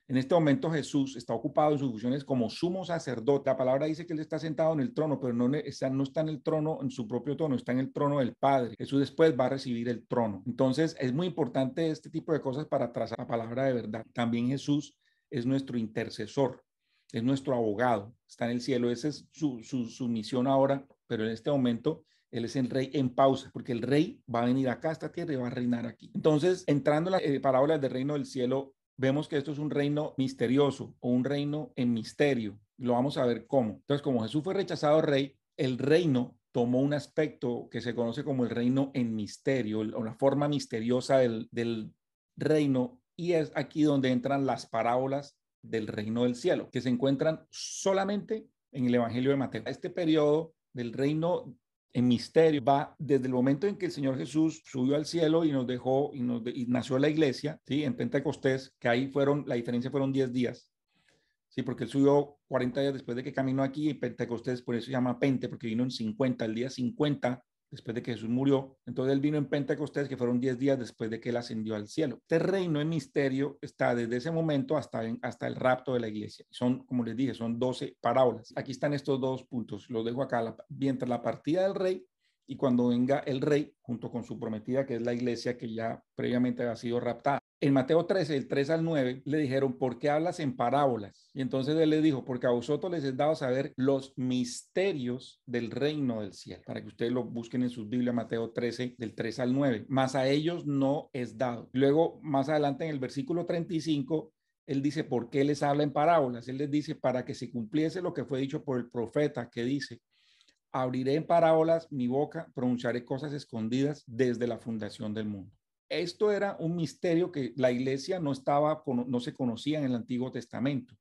En este momento Jesús está ocupado en sus funciones como sumo sacerdote. La palabra dice que él está sentado en el trono, pero no está en el trono en su propio trono, está en el trono del Padre. Jesús después va a recibir el trono. Entonces es muy importante este tipo de cosas para trazar la palabra de verdad. También Jesús es nuestro intercesor, es nuestro abogado, está en el cielo. Esa es su misión ahora, pero en este momento él es el rey en pausa, porque el rey va a venir acá a esta tierra y va a reinar aquí. Entonces, entrando en las parábolas del reino del cielo, vemos que esto es un reino misterioso o un reino en misterio. Lo vamos a ver cómo. Entonces, como Jesús fue rechazado rey, el reino tomó un aspecto que se conoce como el reino en misterio, o la forma misteriosa del reino, y es aquí donde entran las parábolas del reino del cielo, que se encuentran solamente en el Evangelio de Mateo. Este periodo del reino en misterio va desde el momento en que el Señor Jesús subió al cielo y nos dejó y nació la iglesia, ¿sí? En Pentecostés, que ahí la diferencia fueron 10 días, ¿sí? Porque él subió 40 días después de que caminó aquí, y Pentecostés por eso se llama Pente, porque vino en 50, el día 50 después de que Jesús murió. Entonces él vino en Pentecostés, que fueron 10 días después de que él ascendió al cielo. Este reino en misterio está desde ese momento hasta el rapto de la iglesia. Son, como les dije, son 12 parábolas. Aquí están estos dos puntos. Los dejo acá, mientras la partida del rey y cuando venga el rey junto con su prometida, que es la iglesia que ya previamente ha sido raptada. En Mateo 13, el 3 al 9, le dijeron, ¿por qué hablas en parábolas? Y entonces él les dijo, porque a vosotros les he dado a saber los misterios del reino del cielo, para que ustedes lo busquen en sus Biblias, Mateo 13, del 3 al 9, mas a ellos no es dado. Luego, más adelante en el versículo 35, él dice, ¿por qué les habla en parábolas? Él les dice, para que se cumpliese lo que fue dicho por el profeta, que dice, abriré en parábolas mi boca, pronunciaré cosas escondidas desde la fundación del mundo. Esto era un misterio que la iglesia no se conocía en el Antiguo Testamento.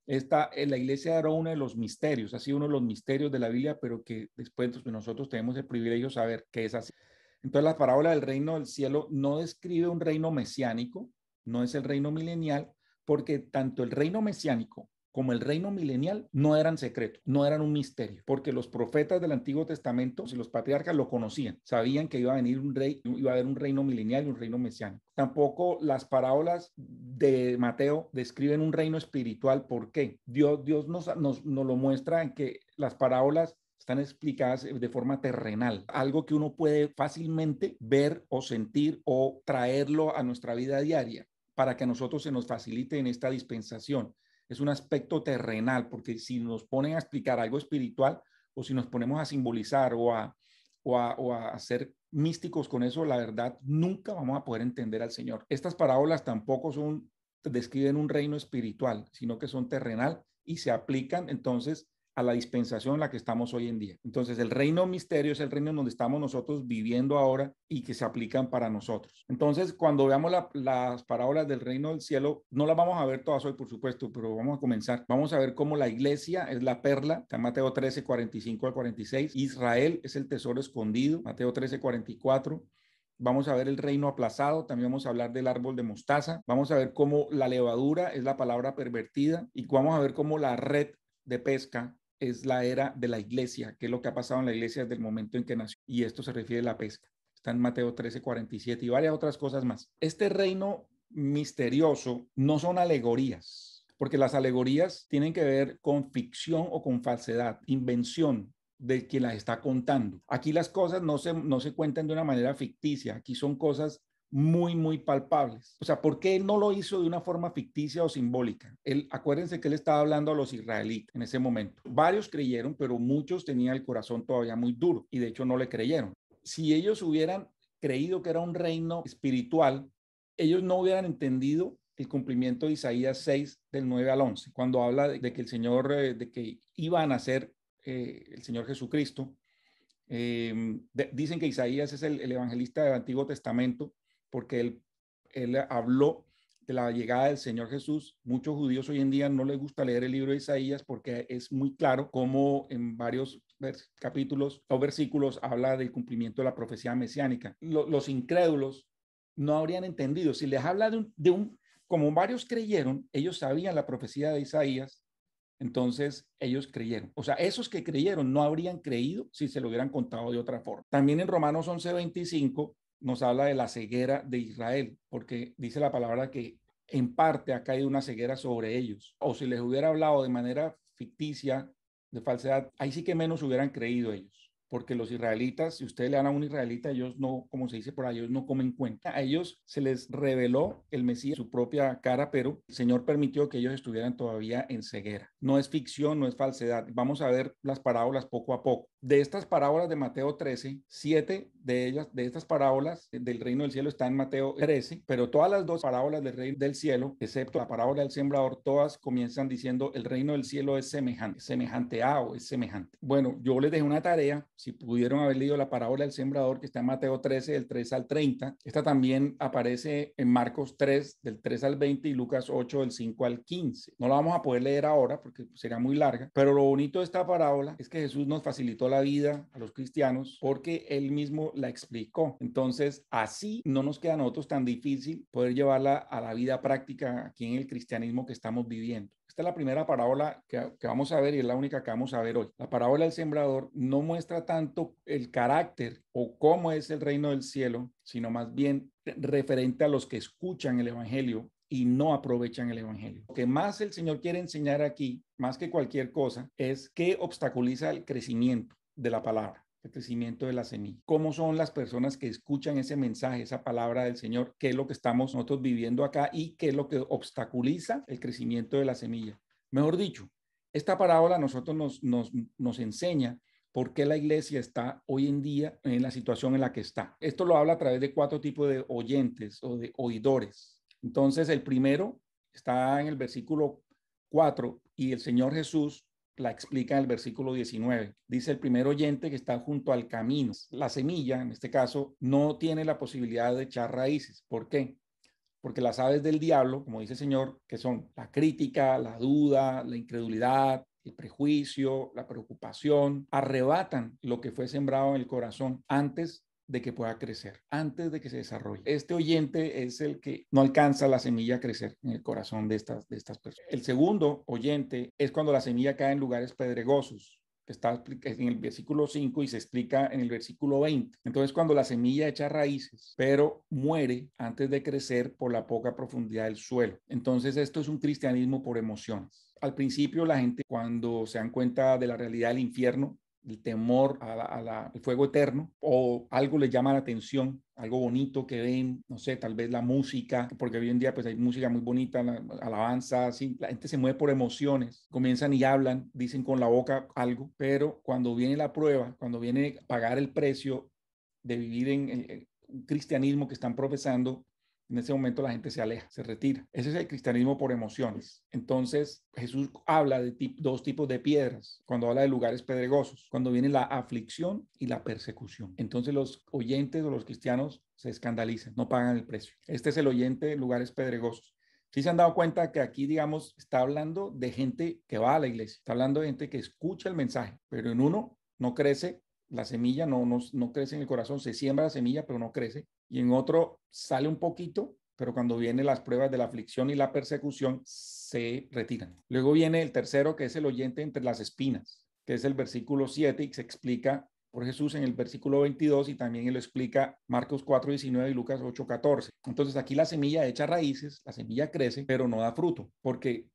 La iglesia era uno de los misterios, ha sido uno de los misterios de la Biblia, pero que después nosotros tenemos el privilegio de saber que es así. Entonces la parábola del reino del cielo no describe un reino mesiánico, no es el reino milenial, porque tanto el reino mesiánico como el reino milenial no eran secretos, no eran un misterio, porque los profetas del Antiguo Testamento y los patriarcas lo conocían, sabían que iba a venir un rey, iba a haber un reino milenial y un reino mesiánico. Tampoco las parábolas de Mateo describen un reino espiritual. ¿Por qué? Dios nos lo muestra en que las parábolas están explicadas de forma terrenal, algo que uno puede fácilmente ver o sentir o traerlo a nuestra vida diaria para que a nosotros se nos facilite en esta dispensación. Es un aspecto terrenal, porque si nos ponen a explicar algo espiritual o si nos ponemos a simbolizar o a ser místicos con eso, la verdad, nunca vamos a poder entender al Señor. Estas parábolas tampoco describen un reino espiritual, sino que son terrenal y se aplican entonces a la dispensación en la que estamos hoy en día. Entonces, el reino misterio es el reino en donde estamos nosotros viviendo ahora y que se aplican para nosotros. Entonces, cuando veamos las parábolas del reino del cielo, no las vamos a ver todas hoy, por supuesto, pero vamos a comenzar. Vamos a ver cómo la iglesia es la perla, está en Mateo 13, 45 al 46. Israel es el tesoro escondido, Mateo 13, 44. Vamos a ver el reino aplazado, también vamos a hablar del árbol de mostaza, vamos a ver cómo la levadura es la palabra pervertida y vamos a ver cómo la red de pesca es la era de la iglesia, que es lo que ha pasado en la iglesia desde el momento en que nació. Y esto se refiere a la pesca. Está en Mateo 13, 47 y varias otras cosas más. Este reino misterioso no son alegorías, porque las alegorías tienen que ver con ficción o con falsedad, invención de quien las está contando. Aquí las cosas no se cuentan de una manera ficticia, aquí son cosas muy, muy palpables. O sea, ¿por qué él no lo hizo de una forma ficticia o simbólica? Acuérdense que él estaba hablando a los israelitas en ese momento. Varios creyeron, pero muchos tenían el corazón todavía muy duro y de hecho no le creyeron. Si ellos hubieran creído que era un reino espiritual, ellos no hubieran entendido el cumplimiento de Isaías 6 del 9 al 11, cuando habla de que el Señor, de que iba a nacer el Señor Jesucristo. Dicen que Isaías es el evangelista del Antiguo Testamento porque él habló de la llegada del Señor Jesús. Muchos judíos hoy en día no les gusta leer el libro de Isaías porque es muy claro cómo en varios capítulos o versículos habla del cumplimiento de la profecía mesiánica. Los incrédulos no habrían entendido. Si les habla como varios creyeron, ellos sabían la profecía de Isaías, entonces ellos creyeron. O sea, esos que creyeron no habrían creído si se lo hubieran contado de otra forma. También en Romanos 11:25 nos habla de la ceguera de Israel, porque dice la palabra que en parte ha caído una ceguera sobre ellos. O si les hubiera hablado de manera ficticia, de falsedad, ahí sí que menos hubieran creído ellos. Porque los israelitas, si ustedes le dan a un israelita, ellos no, como se dice por ahí, ellos no comen cuenta. A ellos se les reveló el Mesías, su propia cara, pero el Señor permitió que ellos estuvieran todavía en ceguera. No es ficción, no es falsedad. Vamos a ver las parábolas poco a poco. De estas parábolas de Mateo 13, 7 de ellas, de estas parábolas del reino del cielo está en Mateo 13, pero todas las dos parábolas del reino del cielo, excepto la parábola del sembrador, todas comienzan diciendo el reino del cielo es semejante a o es semejante. Bueno, yo les dejé una tarea. Si pudieron haber leído la parábola del sembrador que está en Mateo 13, del 3 al 30, esta también aparece en Marcos 3, del 3 al 20 y Lucas 8, del 5 al 15. No la vamos a poder leer ahora porque sería muy larga, pero lo bonito de esta parábola es que Jesús nos facilitó la vida a los cristianos porque él mismo la explicó. Entonces, así no nos queda a nosotros tan difícil poder llevarla a la vida práctica aquí en el cristianismo que estamos viviendo. Esta es la primera parábola que vamos a ver y es la única que vamos a ver hoy. La parábola del sembrador no muestra tanto el carácter o cómo es el reino del cielo, sino más bien referente a los que escuchan el evangelio y no aprovechan el evangelio. Lo que más el Señor quiere enseñar aquí, más que cualquier cosa, es qué obstaculiza el crecimiento de la palabra, el crecimiento de la semilla. ¿Cómo son las personas que escuchan ese mensaje, esa palabra del Señor? ¿Qué es lo que estamos nosotros viviendo acá y qué es lo que obstaculiza el crecimiento de la semilla? Mejor dicho, esta parábola a nosotros nos enseña por qué la iglesia está hoy en día en la situación en la que está. Esto lo habla a través de 4 tipos de oyentes o de oidores. Entonces, el primero está en el versículo 4 y el Señor Jesús la explica en el versículo 19. Dice el primer oyente que está junto al camino. La semilla, en este caso, no tiene la posibilidad de echar raíces. ¿Por qué? Porque las aves del diablo, como dice el Señor, que son la crítica, la duda, la incredulidad, el prejuicio, la preocupación, arrebatan lo que fue sembrado en el corazón antes de que pueda crecer, antes de que se desarrolle. Este oyente es el que no alcanza la semilla a crecer en el corazón de estas personas. El segundo oyente es cuando la semilla cae en lugares pedregosos, que está en el versículo 5 y se explica en el versículo 20. Entonces, cuando la semilla echa raíces, pero muere antes de crecer por la poca profundidad del suelo. Entonces, esto es un cristianismo por emociones. Al principio, la gente, cuando se dan cuenta de la realidad del infierno, el temor al fuego eterno, o algo les llama la atención, algo bonito que ven, no sé, tal vez la música, porque hoy en día pues hay música muy bonita, la alabanza, así, la gente se mueve por emociones, comienzan y hablan, dicen con la boca algo, pero cuando viene la prueba, cuando viene a pagar el precio de vivir en un cristianismo que están profesando, en ese momento la gente se aleja, se retira. Ese es el cristianismo por emociones. Entonces Jesús habla de 2 tipos de piedras cuando habla de lugares pedregosos, cuando viene la aflicción y la persecución. Entonces los oyentes o los cristianos se escandalizan, no pagan el precio. Este es el oyente de lugares pedregosos. Sí se han dado cuenta que aquí, digamos, está hablando de gente que va a la iglesia, está hablando de gente que escucha el mensaje, pero en uno no crece la semilla, no crece en el corazón, se siembra la semilla, pero no crece. Y en otro sale un poquito, pero cuando vienen las pruebas de la aflicción y la persecución, se retiran. Luego viene el tercero, que es el oyente entre las espinas, que es el versículo 7 y se explica por Jesús en el versículo 22 y también él lo explica Marcos 4:19 y Lucas 8:14. Entonces aquí la semilla echa raíces, la semilla crece, pero no da fruto, porque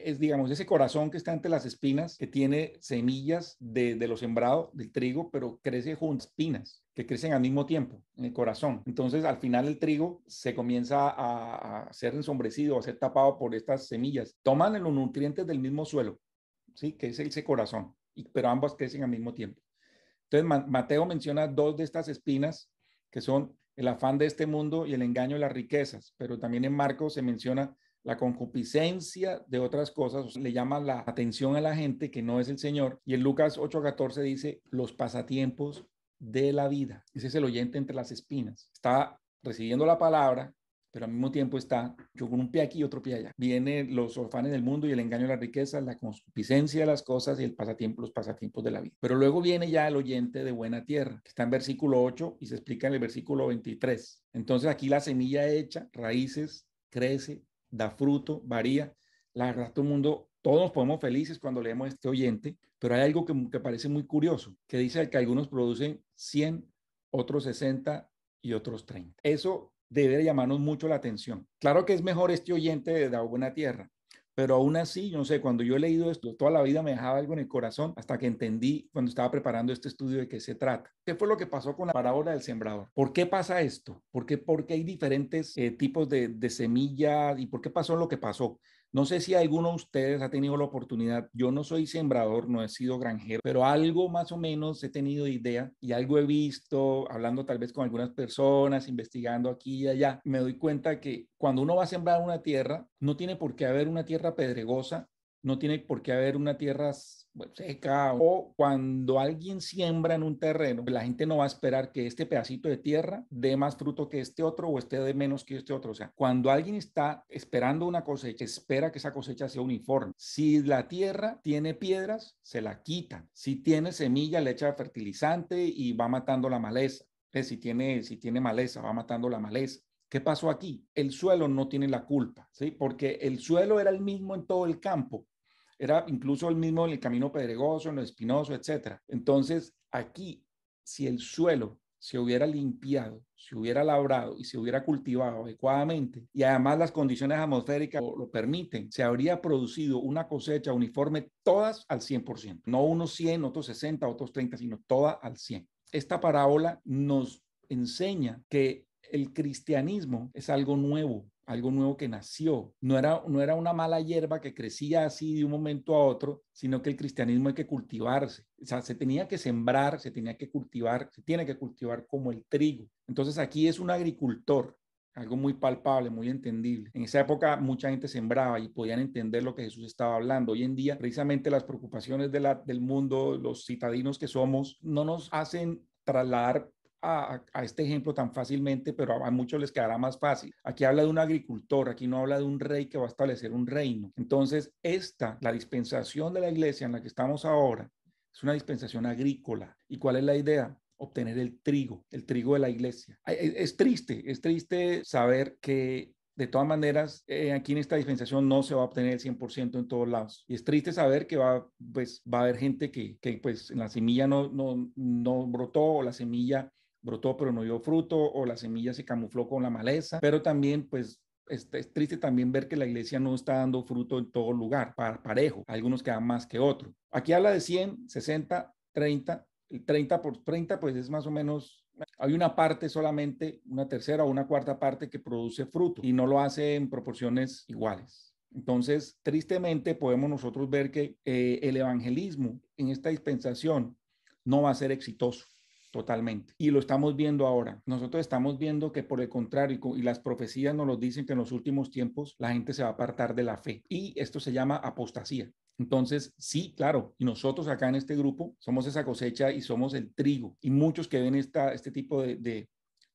es, digamos, ese corazón que está entre las espinas, que tiene semillas de lo sembrado, del trigo, pero crece junto a espinas que crecen al mismo tiempo en el corazón. Entonces, al final el trigo se comienza a ser ensombrecido, a ser tapado por estas semillas. Toman los nutrientes del mismo suelo, ¿sí? Que es ese corazón, pero ambas crecen al mismo tiempo. Entonces, Mateo menciona dos de estas espinas, que son el afán de este mundo y el engaño de las riquezas, pero también en Marcos se menciona la concupiscencia de otras cosas, le llama la atención a la gente que no es el Señor, y en Lucas 8:14 dice los pasatiempos de la vida. Ese es el oyente entre las espinas. Está recibiendo la palabra, pero al mismo tiempo está yo con un pie aquí y otro pie allá. Vienen los afanes del mundo y el engaño de la riqueza, la concupiscencia de las cosas y el pasatiempo, los pasatiempos de la vida. Pero luego viene ya el oyente de buena tierra, que está en versículo 8 y se explica en el versículo 23. Entonces aquí la semilla hecha, raíces, crece, da fruto, varía. La verdad, todo el mundo, todos nos ponemos felices cuando leemos este oyente, pero hay algo que parece muy curioso, que dice que algunos producen 100, otros 60 y otros 30. Eso debe llamarnos mucho la atención. Claro que es mejor este oyente de la buena tierra, pero aún así, yo no sé, cuando yo he leído esto, toda la vida me dejaba algo en el corazón hasta que entendí cuando estaba preparando este estudio de qué se trata. ¿Qué fue lo que pasó con la parábola del sembrador? ¿Por qué pasa esto? ¿Por qué hay diferentes tipos de semillas y por qué pasó lo que pasó? No sé si alguno de ustedes ha tenido la oportunidad, yo no soy sembrador, no he sido granjero, pero algo más o menos he tenido idea y algo he visto, hablando tal vez con algunas personas, investigando aquí y allá, me doy cuenta que cuando uno va a sembrar una tierra, no tiene por qué haber una tierra pedregosa, no tiene por qué haber una tierra seca, o cuando alguien siembra en un terreno, la gente no va a esperar que este pedacito de tierra dé más fruto que este otro o esté de menos que este otro. O sea, cuando alguien está esperando una cosecha, espera que esa cosecha sea uniforme. Si la tierra tiene piedras, se la quita. Si tiene semilla, le echa fertilizante y va matando la maleza. Si tiene maleza, va matando la maleza. ¿Qué pasó aquí? El suelo no tiene la culpa, ¿sí? Porque el suelo era el mismo en todo el campo. Era incluso el mismo en el camino pedregoso, en lo espinoso, etcétera. Entonces, aquí, si el suelo se hubiera limpiado, se hubiera labrado y se hubiera cultivado adecuadamente, y además las condiciones atmosféricas lo permiten, se habría producido una cosecha uniforme, todas al 100%. No unos 100, otros 60, otros 30, sino todas al 100. Esta parábola nos enseña que el cristianismo es algo nuevo que nació. No era una mala hierba que crecía así de un momento a otro, sino que el cristianismo hay que cultivarse. O sea, se tenía que sembrar, se tenía que cultivar, se tiene que cultivar como el trigo. Entonces aquí es un agricultor, algo muy palpable, muy entendible. En esa época mucha gente sembraba y podían entender lo que Jesús estaba hablando. Hoy en día, precisamente las preocupaciones del mundo, los citadinos que somos, no nos hacen trasladar a este ejemplo tan fácilmente, pero a muchos les quedará más fácil. Aquí habla de un agricultor, aquí no habla de un rey que va a establecer un reino. Entonces, la dispensación de la iglesia en la que estamos ahora, es una dispensación agrícola. ¿Y cuál es la idea? Obtener el trigo de la iglesia. Es triste saber que de todas maneras, aquí en esta dispensación no se va a obtener el 100% en todos lados. Y es triste saber que va a haber gente que pues en la semilla no brotó, o la semilla brotó pero no dio fruto, o la semilla se camufló con la maleza, pero también pues es triste también ver que la iglesia no está dando fruto en todo lugar, parejo, algunos que dan más que otros. Aquí habla de 100, 60, 30, el 30 por 30 pues es más o menos, hay una parte solamente, una tercera o una cuarta parte que produce fruto y no lo hace en proporciones iguales. Entonces, tristemente podemos nosotros ver que el evangelismo en esta dispensación no va a ser exitoso totalmente. Y lo estamos viendo ahora. Nosotros estamos viendo que por el contrario, y las profecías nos lo dicen, que en los últimos tiempos la gente se va a apartar de la fe. Y esto se llama apostasía. Entonces, sí, claro, y nosotros acá en este grupo somos esa cosecha y somos el trigo. Y muchos que ven este tipo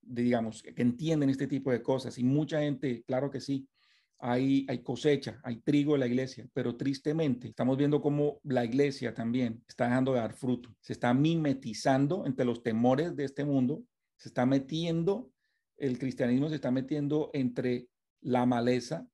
digamos, que entienden este tipo de cosas. Y mucha gente, claro que sí, hay cosecha, hay trigo en la iglesia, pero tristemente estamos viendo cómo la iglesia también está dejando de dar fruto, se está mimetizando entre los temores de este mundo, se está metiendo, el cristianismo se está metiendo entre la maleza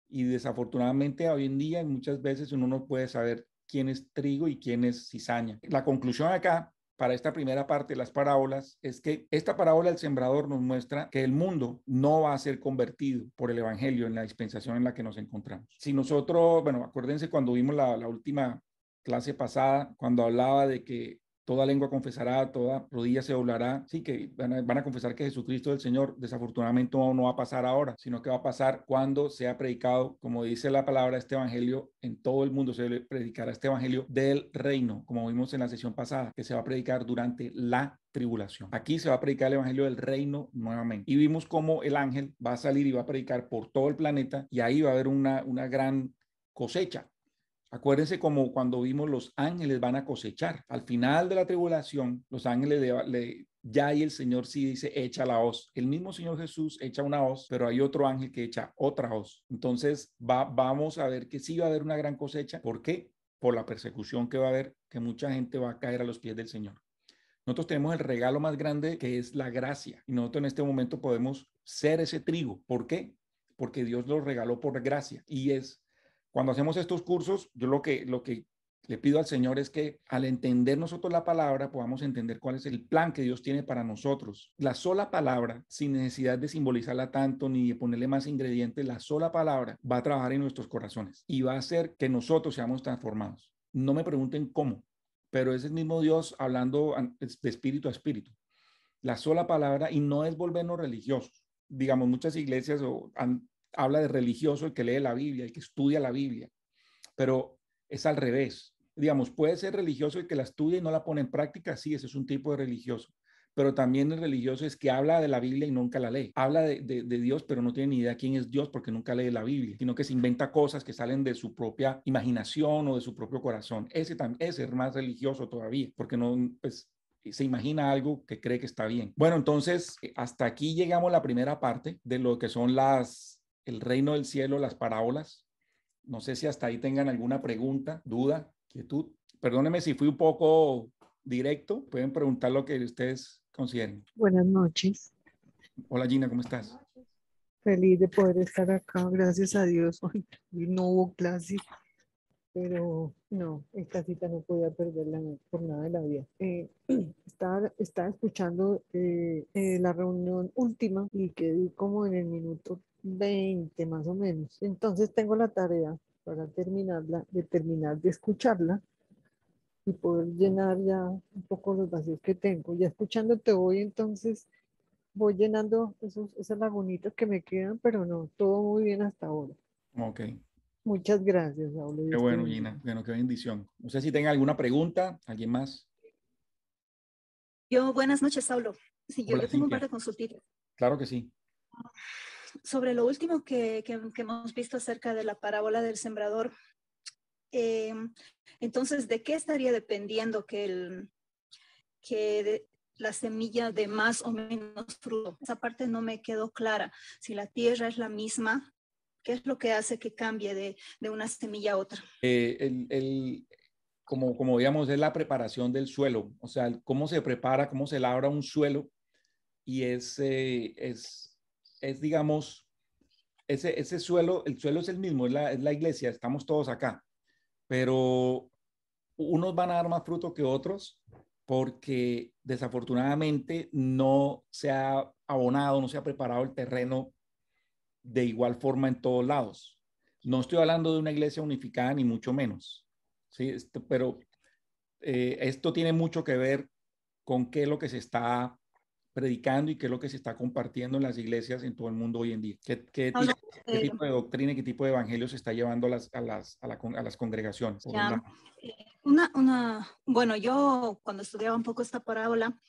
y desafortunadamente hoy en día muchas veces uno no puede saber quién es trigo y quién es cizaña. La conclusión acá para esta primera parte de las parábolas es que esta parábola del sembrador nos muestra que el mundo no va a ser convertido por el evangelio en la dispensación en la que nos encontramos. Si nosotros, bueno, acuérdense cuando vimos la última clase pasada, cuando hablaba de que toda lengua confesará, toda rodilla se doblará. Sí, que van a confesar que Jesucristo es el Señor. Desafortunadamente no va a pasar ahora, sino que va a pasar cuando sea predicado, como dice la palabra, este evangelio en todo el mundo. Se predicará este evangelio del reino, como vimos en la sesión pasada, que se va a predicar durante la tribulación. Aquí se va a predicar el evangelio del reino nuevamente. Y vimos cómo el ángel va a salir y va a predicar por todo el planeta, y ahí va a haber una gran cosecha. Acuérdense como cuando vimos los ángeles van a cosechar. Al final de la tribulación, los ángeles ya y el Señor sí dice, echa la hoz. El mismo Señor Jesús echa una hoz, pero hay otro ángel que echa otra hoz. Entonces vamos a ver que sí va a haber una gran cosecha. ¿Por qué? Por la persecución que va a haber, que mucha gente va a caer a los pies del Señor. Nosotros tenemos el regalo más grande que es la gracia. Y nosotros en este momento podemos ser ese trigo. ¿Por qué? Porque Dios lo regaló por gracia. Y cuando hacemos estos cursos, yo lo que le pido al Señor es que al entender nosotros la palabra, podamos entender cuál es el plan que Dios tiene para nosotros. La sola palabra, sin necesidad de simbolizarla tanto ni de ponerle más ingredientes, la sola palabra va a trabajar en nuestros corazones y va a hacer que nosotros seamos transformados. No me pregunten cómo, pero es el mismo Dios hablando de espíritu a espíritu. La sola palabra, y no es volvernos religiosos. Digamos, muchas iglesias habla de religioso el que lee la Biblia, el que estudia la Biblia, pero es al revés. Digamos, puede ser religioso el que la estudia y no la pone en práctica, sí, ese es un tipo de religioso, pero también el religioso es que habla de la Biblia y nunca la lee. Habla de Dios, pero no tiene ni idea quién es Dios porque nunca lee la Biblia, sino que se inventa cosas que salen de su propia imaginación o de su propio corazón. Ese es más religioso todavía, porque no, pues, se imagina algo que cree que está bien. Bueno, entonces, hasta aquí llegamos a la primera parte de lo que son el reino del cielo, las parábolas. No sé si hasta ahí tengan alguna pregunta, duda, quietud. Perdónenme si fui un poco directo. Pueden preguntar lo que ustedes consideren. Buenas noches. Hola Gina, ¿cómo estás? Feliz de poder estar acá. Gracias a Dios. Hoy no hubo clase, pero no, esta cita no podía perderla por nada de la vida. Estaba escuchando la reunión última y quedé como en el minuto 20 más o menos. Entonces tengo la tarea para terminar de escucharla y poder llenar ya un poco los vacíos que tengo. Ya escuchándote hoy, entonces voy llenando esas lagunitas que me quedan, pero no, todo muy bien hasta ahora. Ok. Muchas gracias, Raúl. Qué bueno, Gina. Bueno, qué bendición. No sé si tengan alguna pregunta. ¿Alguien más? Buenas noches, Saulo. Sí, Hola, yo tengo un Cintia. par de consultitas. Claro que sí. Sobre lo último que hemos visto acerca de la parábola del sembrador, entonces, ¿de qué estaría dependiendo que la semilla de más o menos fruto? Esa parte no me quedó clara. Si la tierra es la misma, ¿qué es lo que hace que cambie de una semilla a otra? Como digamos, es la preparación del suelo. O sea, cómo se prepara, cómo se labra un suelo. Y digamos, ese suelo, el suelo es el mismo, es la iglesia, estamos todos acá. Pero unos van a dar más fruto que otros porque desafortunadamente no se ha abonado, no se ha preparado el terreno de igual forma en todos lados. No estoy hablando de una iglesia unificada ni mucho menos, ¿sí? Pero esto tiene mucho que ver con qué es lo que se está predicando y qué es lo que se está compartiendo en las iglesias en todo el mundo hoy en día. ¿Qué tipo de doctrina y qué tipo de evangelio se está llevando a las congregaciones? Ya, bueno, yo cuando estudiaba un poco esta parábola,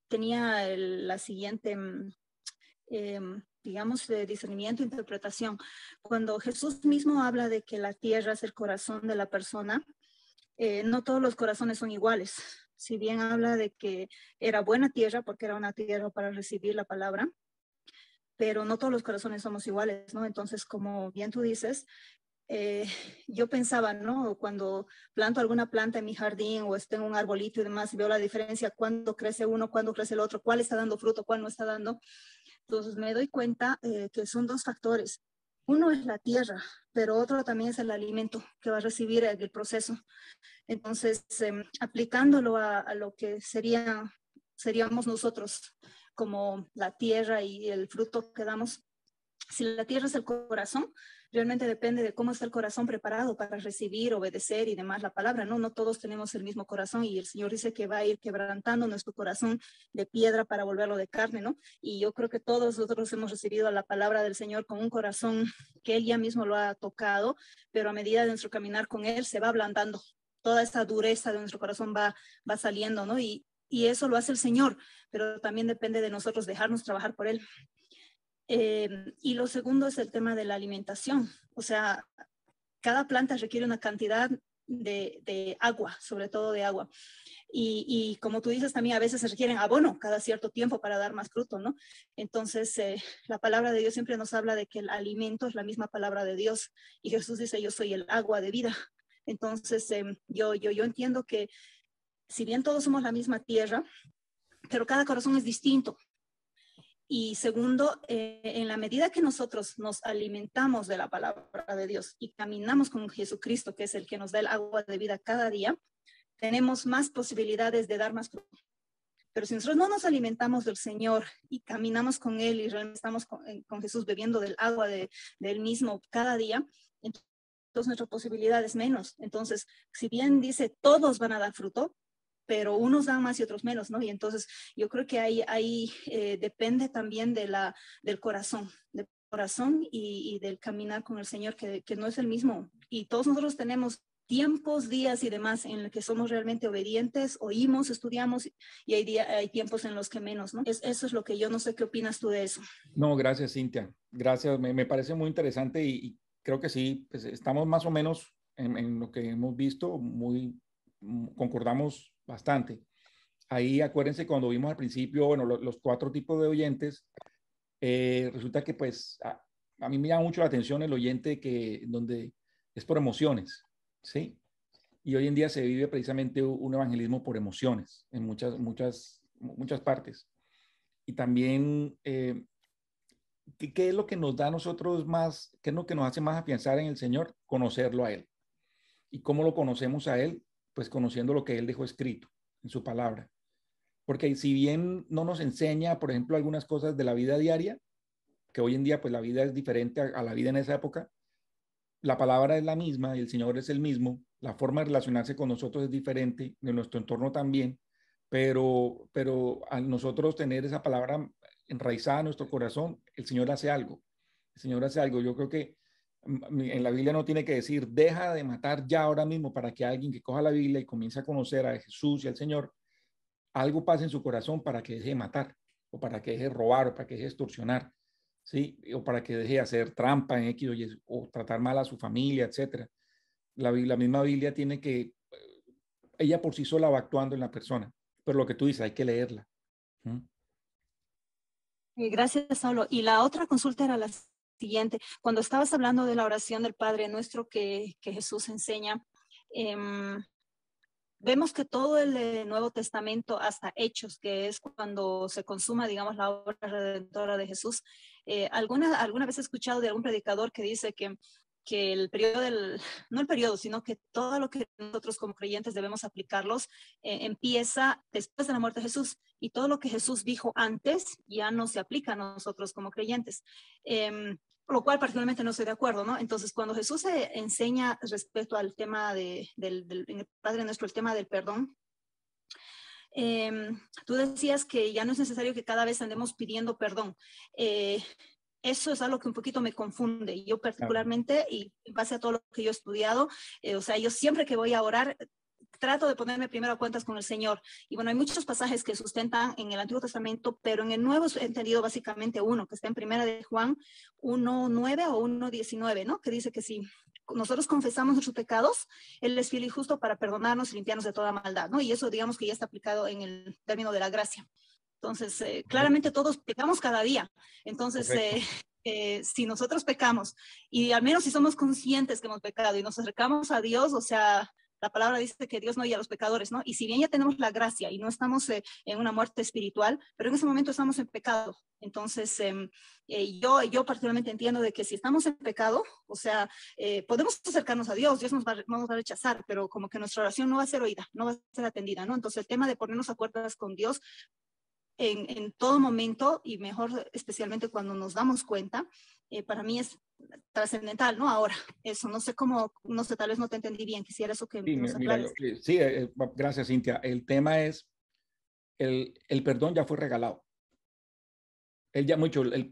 tenía la siguiente, digamos, de discernimiento e interpretación. Cuando Jesús mismo habla de que la tierra es el corazón de la persona, no todos los corazones son iguales. Si bien habla de que era buena tierra, porque era una tierra para recibir la palabra, pero no todos los corazones somos iguales, ¿no? Entonces, como bien tú dices, yo pensaba, ¿no? Cuando planto alguna planta en mi jardín o tengo un arbolito y demás, veo la diferencia, cuándo crece uno, cuándo crece el otro, cuál está dando fruto, cuál no está dando. Entonces me doy cuenta que son dos factores. Uno es la tierra, pero otro también es el alimento que va a recibir el proceso. Entonces, aplicándolo a lo que seríamos nosotros como la tierra y el fruto que damos. Si la tierra es el corazón, realmente depende de cómo está el corazón preparado para recibir, obedecer y demás la palabra, ¿no? No todos tenemos el mismo corazón y el Señor dice que va a ir quebrantando nuestro corazón de piedra para volverlo de carne, ¿no? Y yo creo que todos nosotros hemos recibido la palabra del Señor con un corazón que Él ya mismo lo ha tocado, pero a medida de nuestro caminar con Él se va ablandando. Toda esa dureza de nuestro corazón va saliendo, ¿no? Y eso lo hace el Señor, pero también depende de nosotros dejarnos trabajar por Él. Y lo segundo es el tema de la alimentación. O sea, cada planta requiere una cantidad de agua, sobre todo de agua. Y como tú dices, también a veces se requieren abono cada cierto tiempo para dar más fruto, ¿no? Entonces, la palabra de Dios siempre nos habla de que el alimento es la misma palabra de Dios. Y Jesús dice, yo soy el agua de vida. Entonces, yo entiendo que si bien todos somos la misma tierra, pero cada corazón es distinto. Y segundo, en la medida que nosotros nos alimentamos de la palabra de Dios y caminamos con Jesucristo, que es el que nos da el agua de vida cada día, tenemos más posibilidades de dar más fruto. Pero si nosotros no nos alimentamos del Señor y caminamos con Él y realmente estamos con Jesús bebiendo del agua de Él mismo cada día, entonces nuestra posibilidad es menos. Entonces, si bien dice todos van a dar fruto, pero unos dan más y otros menos, ¿no? Y entonces yo creo que ahí depende también del corazón y del caminar con el Señor, que no es el mismo. Y todos nosotros tenemos tiempos, días y demás en los que somos realmente obedientes, oímos, estudiamos, y hay tiempos en los que menos, ¿no? Eso es lo que yo no sé qué opinas tú de eso. No, gracias, Cintia. Gracias, me parece muy interesante y creo que sí, pues estamos más o menos en lo que hemos visto, concordamos bastante. Ahí acuérdense cuando vimos al principio, bueno, los 4 tipos de oyentes, resulta que pues a mí me llama mucho la atención el oyente donde es por emociones, ¿sí? Y hoy en día se vive precisamente un evangelismo por emociones en muchas partes. Y también, ¿qué es lo que nos da a nosotros más, qué es lo que nos hace más afianzar en el Señor? Conocerlo a Él. ¿Y cómo lo conocemos a Él? Pues conociendo lo que Él dejó escrito en su palabra. Porque si bien no nos enseña, por ejemplo, algunas cosas de la vida diaria, que hoy en día pues la vida es diferente a la vida en esa época, la palabra es la misma y el Señor es el mismo, la forma de relacionarse con nosotros es diferente, de nuestro entorno también, pero al nosotros tener esa palabra enraizada en nuestro corazón, el Señor hace algo. El Señor hace algo. Yo creo que en la Biblia no tiene que decir, deja de matar ya ahora mismo, para que alguien que coja la Biblia y comience a conocer a Jesús y al Señor, algo pase en su corazón para que deje de matar, o para que deje de robar, o para que deje de extorsionar, ¿sí? O para que deje de hacer trampa en X o tratar mal a su familia, etc. La misma Biblia tiene que, ella por sí sola va actuando en la persona, pero lo que tú dices, hay que leerla. Gracias, Saulo. Y la otra consulta era la siguiente. Cuando estabas hablando de la oración del Padre Nuestro que Jesús enseña, vemos que todo el Nuevo Testamento, hasta Hechos, que es cuando se consuma, digamos, la obra redentora de Jesús, alguna vez he escuchado de algún predicador que dice que el periodo no el periodo, sino que todo lo que nosotros como creyentes debemos aplicarlos, empieza después de la muerte de Jesús, y todo lo que Jesús dijo antes ya no se aplica a nosotros como creyentes. Por lo cual particularmente no estoy de acuerdo, ¿no? Entonces, cuando Jesús enseña respecto al tema del Padre Nuestro, el tema del perdón, tú decías que ya no es necesario que cada vez andemos pidiendo perdón. Eso es algo que un poquito me confunde. Yo particularmente, y en base a todo lo que yo he estudiado, o sea, yo siempre que voy a orar, trato de ponerme primero a cuentas con el Señor. Y bueno, hay muchos pasajes que sustentan en el Antiguo Testamento, pero en el Nuevo he entendido básicamente uno, que está en Primera de Juan 1:9 o 1:19, ¿no? Que dice que si nosotros confesamos nuestros pecados, Él es fiel y justo para perdonarnos y limpiarnos de toda maldad, ¿no? Y eso digamos que ya está aplicado en el término de la gracia. Entonces, claramente todos pecamos cada día. Entonces, si nosotros pecamos y al menos si somos conscientes que hemos pecado y nos acercamos a Dios, o sea, la palabra dice que Dios no oye a los pecadores, ¿no? Y si bien ya tenemos la gracia y no estamos en una muerte espiritual, pero en ese momento estamos en pecado. Entonces, yo particularmente entiendo de que si estamos en pecado, o sea, podemos acercarnos a Dios, Dios no nos va a rechazar, pero como que nuestra oración no va a ser oída, no va a ser atendida, ¿no? Entonces, el tema de ponernos a cuentas con Dios en todo momento, y mejor especialmente cuando nos damos cuenta, para mí es trascendental, ¿no? Ahora, eso, no sé cómo, no sé, tal vez no te entendí bien, quisiera eso que Sí, nos mira, aclares. sí, gracias, Cintia. El tema es, el perdón ya fue regalado.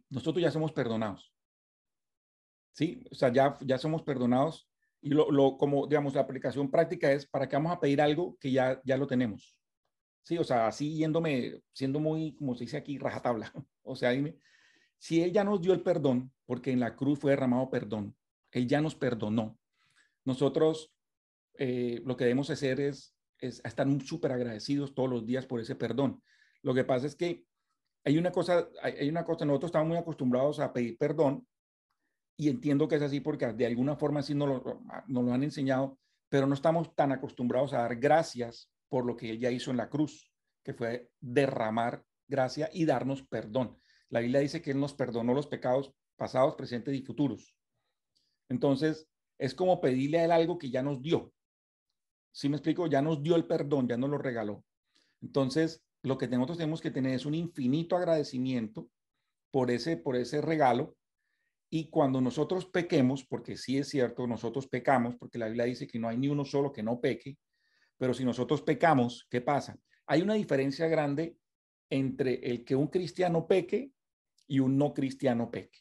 Nosotros ya somos perdonados. Sí, o sea, ya somos perdonados. Y como, digamos, la aplicación práctica es, ¿para qué vamos a pedir algo que ya lo tenemos? Sí, o sea, así siendo muy, como se dice aquí, rajatabla. O sea, dime, si Él ya nos dio el perdón, porque en la cruz fue derramado perdón, Él ya nos perdonó. Nosotros lo que debemos hacer es estar súper agradecidos todos los días por ese perdón. Lo que pasa es que hay una cosa, nosotros estamos muy acostumbrados a pedir perdón, y entiendo que es así porque de alguna forma sí nos lo han enseñado, pero no estamos tan acostumbrados a dar gracias por lo que Él ya hizo en la cruz, que fue derramar gracia y darnos perdón. La Biblia dice que Él nos perdonó los pecados pasados, presentes y futuros. Entonces, es como pedirle a Él algo que ya nos dio. ¿Sí me explico? Ya nos dio el perdón, ya nos lo regaló. Entonces, lo que nosotros tenemos que tener es un infinito agradecimiento por ese regalo. Y cuando nosotros pequemos, porque sí es cierto, nosotros pecamos, porque la Biblia dice que no hay ni uno solo que no peque, pero si nosotros pecamos, ¿qué pasa? Hay una diferencia grande entre el que un cristiano peque y un no cristiano peque.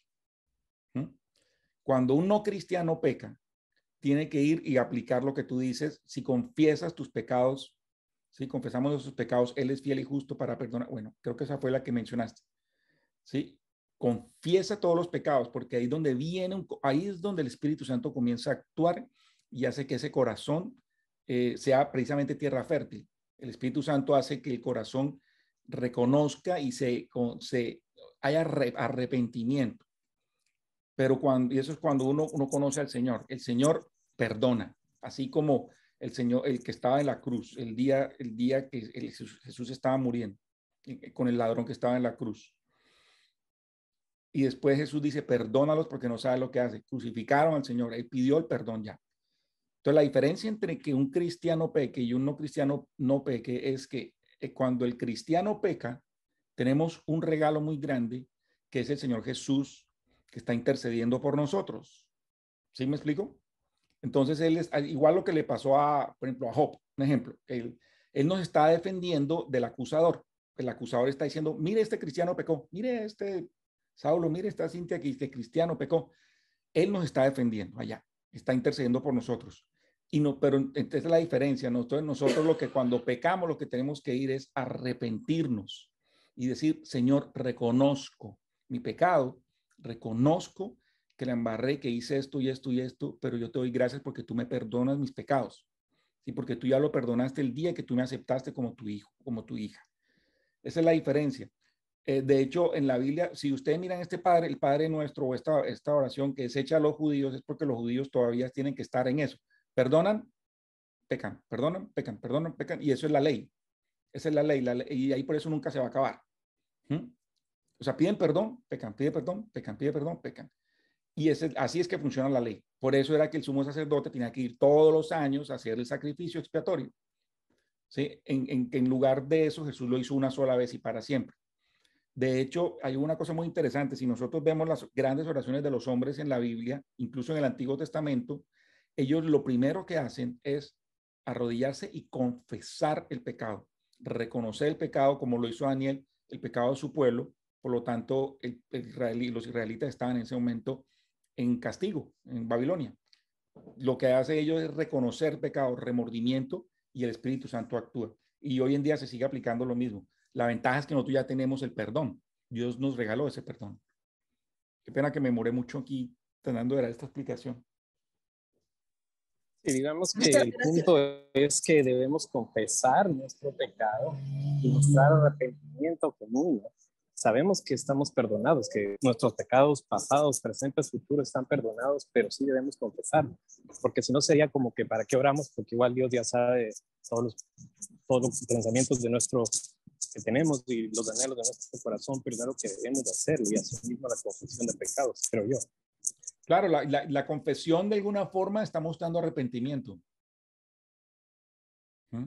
¿Mm? Cuando un no cristiano peca, tiene que ir y aplicar lo que tú dices. Si confiesas tus pecados, si confesamos nuestros pecados, Él es fiel y justo para perdonar. Bueno, creo que esa fue la que mencionaste. ¿Sí? Confiesa todos los pecados, porque ahí es donde el Espíritu Santo comienza a actuar y hace que ese corazón sea precisamente tierra fértil. El Espíritu Santo hace que el corazón reconozca y haya arrepentimiento. Y eso es cuando uno conoce al Señor. El Señor perdona, así como el Señor, el que estaba en la cruz, el día que Jesús estaba muriendo, con el ladrón que estaba en la cruz. Y después Jesús dice, perdónalos porque no saben lo que hacen. Crucificaron al Señor, Él pidió el perdón ya. Entonces, la diferencia entre que un cristiano peque y un no cristiano no peque es que cuando el cristiano peca, tenemos un regalo muy grande, que es el Señor Jesús, que está intercediendo por nosotros. ¿Sí me explico? Entonces, Él es igual lo que le pasó por ejemplo, a Job, un ejemplo. Él nos está defendiendo del acusador. El acusador está diciendo, mire, este cristiano pecó, mire, Saulo, mire, esta Cintia aquí, este cristiano pecó. Él nos está defendiendo allá, está intercediendo por nosotros. Pero entonces la diferencia, nosotros lo que cuando pecamos, lo que tenemos que ir es arrepentirnos y decir, Señor, reconozco mi pecado, reconozco que la embarré, que hice esto y esto y esto, pero yo te doy gracias porque tú me perdonas mis pecados. Sí, porque tú ya lo perdonaste el día que tú me aceptaste como tu hijo, como tu hija. Esa es la diferencia. De hecho, en la Biblia, si ustedes miran el Padre Nuestro o esta oración que es hecha a los judíos, es porque los judíos todavía tienen que estar en eso. Perdonan, pecan, perdonan, pecan, perdonan, pecan, y eso es la ley. Esa es la ley, y ahí por eso nunca se va a acabar. ¿Mm? O sea, piden perdón, pecan, piden perdón, pecan, piden perdón, pecan. Y así es que funciona la ley. Por eso era que el sumo sacerdote tenía que ir todos los años a hacer el sacrificio expiatorio. ¿Sí? En lugar de eso, Jesús lo hizo una sola vez y para siempre. De hecho, hay una cosa muy interesante. Si nosotros vemos las grandes oraciones de los hombres en la Biblia, incluso en el Antiguo Testamento, ellos lo primero que hacen es arrodillarse y confesar el pecado, reconocer el pecado como lo hizo Daniel, el pecado de su pueblo. Por lo tanto, los israelitas estaban en ese momento en castigo en Babilonia. Lo que hace ellos es reconocer pecado, remordimiento, y el Espíritu Santo actúa. Y hoy en día se sigue aplicando lo mismo. La ventaja es que nosotros ya tenemos el perdón. Dios nos regaló ese perdón. Qué pena que me demoré mucho aquí tratando de dar esta explicación. Y digamos que el punto es que debemos confesar nuestro pecado y mostrar arrepentimiento genuino sabemos que estamos perdonados, que nuestros pecados pasados, presentes, futuros están perdonados, pero sí debemos confesarlos, porque si no sería como que ¿para qué oramos? Porque igual Dios ya sabe todos los pensamientos de que tenemos y los anhelos de nuestro corazón, pero es lo que debemos hacerlo y así mismo la confesión de pecados, creo yo. Claro, la confesión de alguna forma está mostrando arrepentimiento. ¿Mm?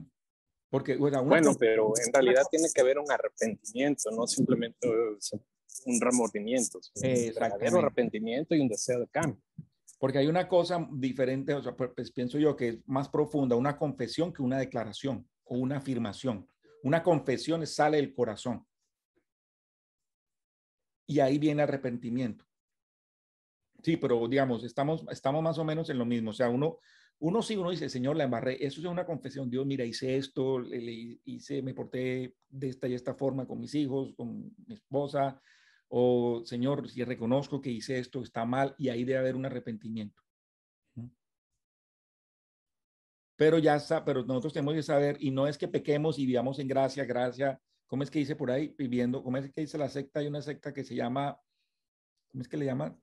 Porque, bueno, pero en realidad tiene que haber un arrepentimiento, no simplemente un remordimiento, un verdadero arrepentimiento y un deseo de cambio. Porque hay una cosa diferente, o sea, pues pienso yo que es más profunda, una confesión que una declaración o una afirmación. Una confesión sale del corazón. Y ahí viene arrepentimiento. Sí, pero digamos, estamos más o menos en lo mismo. O sea, uno dice, Señor, la embarré. Eso es una confesión. Dios, mira, hice esto, me porté de esta y esta forma con mis hijos, con mi esposa. O, Señor, si reconozco que hice esto, está mal, y ahí debe haber un arrepentimiento. Pero pero nosotros tenemos que saber, y no es que pequemos y vivamos en gracia. ¿Cómo es que dice por ahí? Viviendo, ¿cómo es que dice la secta? Hay una secta que se llama, ¿cómo es que le llaman?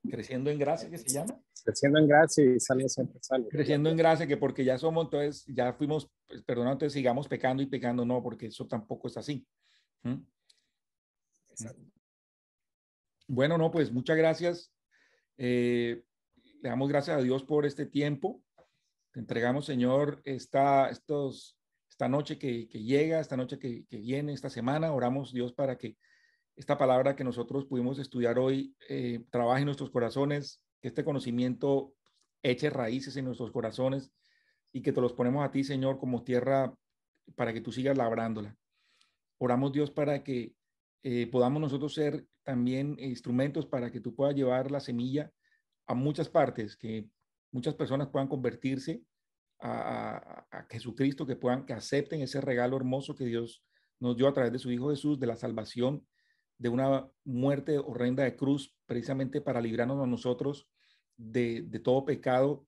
Creciendo en gracia, ¿qué se llama? Creciendo en gracia y salvo siempre salvo. Creciendo en gracia, que porque ya somos, entonces ya fuimos, pues, perdonados, entonces sigamos pecando y pecando, no, porque eso tampoco es así. Bueno, no, pues muchas gracias. Le damos gracias a Dios por este tiempo. Te entregamos, Señor, esta noche que llega, esta noche que viene, esta semana. Oramos, Dios, para que esta palabra que nosotros pudimos estudiar hoy trabaje en nuestros corazones, que este conocimiento eche raíces en nuestros corazones y que te los ponemos a ti, Señor, como tierra para que tú sigas labrándola. Oramos, Dios, para que podamos nosotros ser también instrumentos para que tú puedas llevar la semilla a muchas partes, que muchas personas puedan convertirse a Jesucristo, que acepten ese regalo hermoso que Dios nos dio a través de su Hijo Jesús, de la salvación, de una muerte horrenda de cruz, precisamente para librarnos a nosotros de todo pecado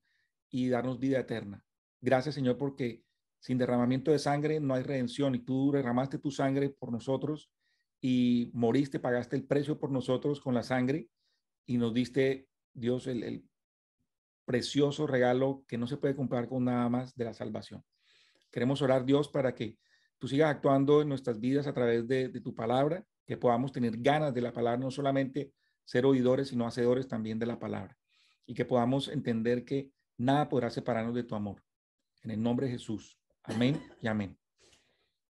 y darnos vida eterna. Gracias, Señor, porque sin derramamiento de sangre no hay redención, y tú derramaste tu sangre por nosotros y moriste, pagaste el precio por nosotros con la sangre y nos diste, Dios, el precioso regalo que no se puede comprar con nada más de la salvación. Queremos orar, Dios, para que tú sigas actuando en nuestras vidas a través de tu palabra, que podamos tener ganas de la palabra, no solamente ser oidores, sino hacedores también de la palabra, y que podamos entender que nada podrá separarnos de tu amor. En el nombre de Jesús. Amén y amén.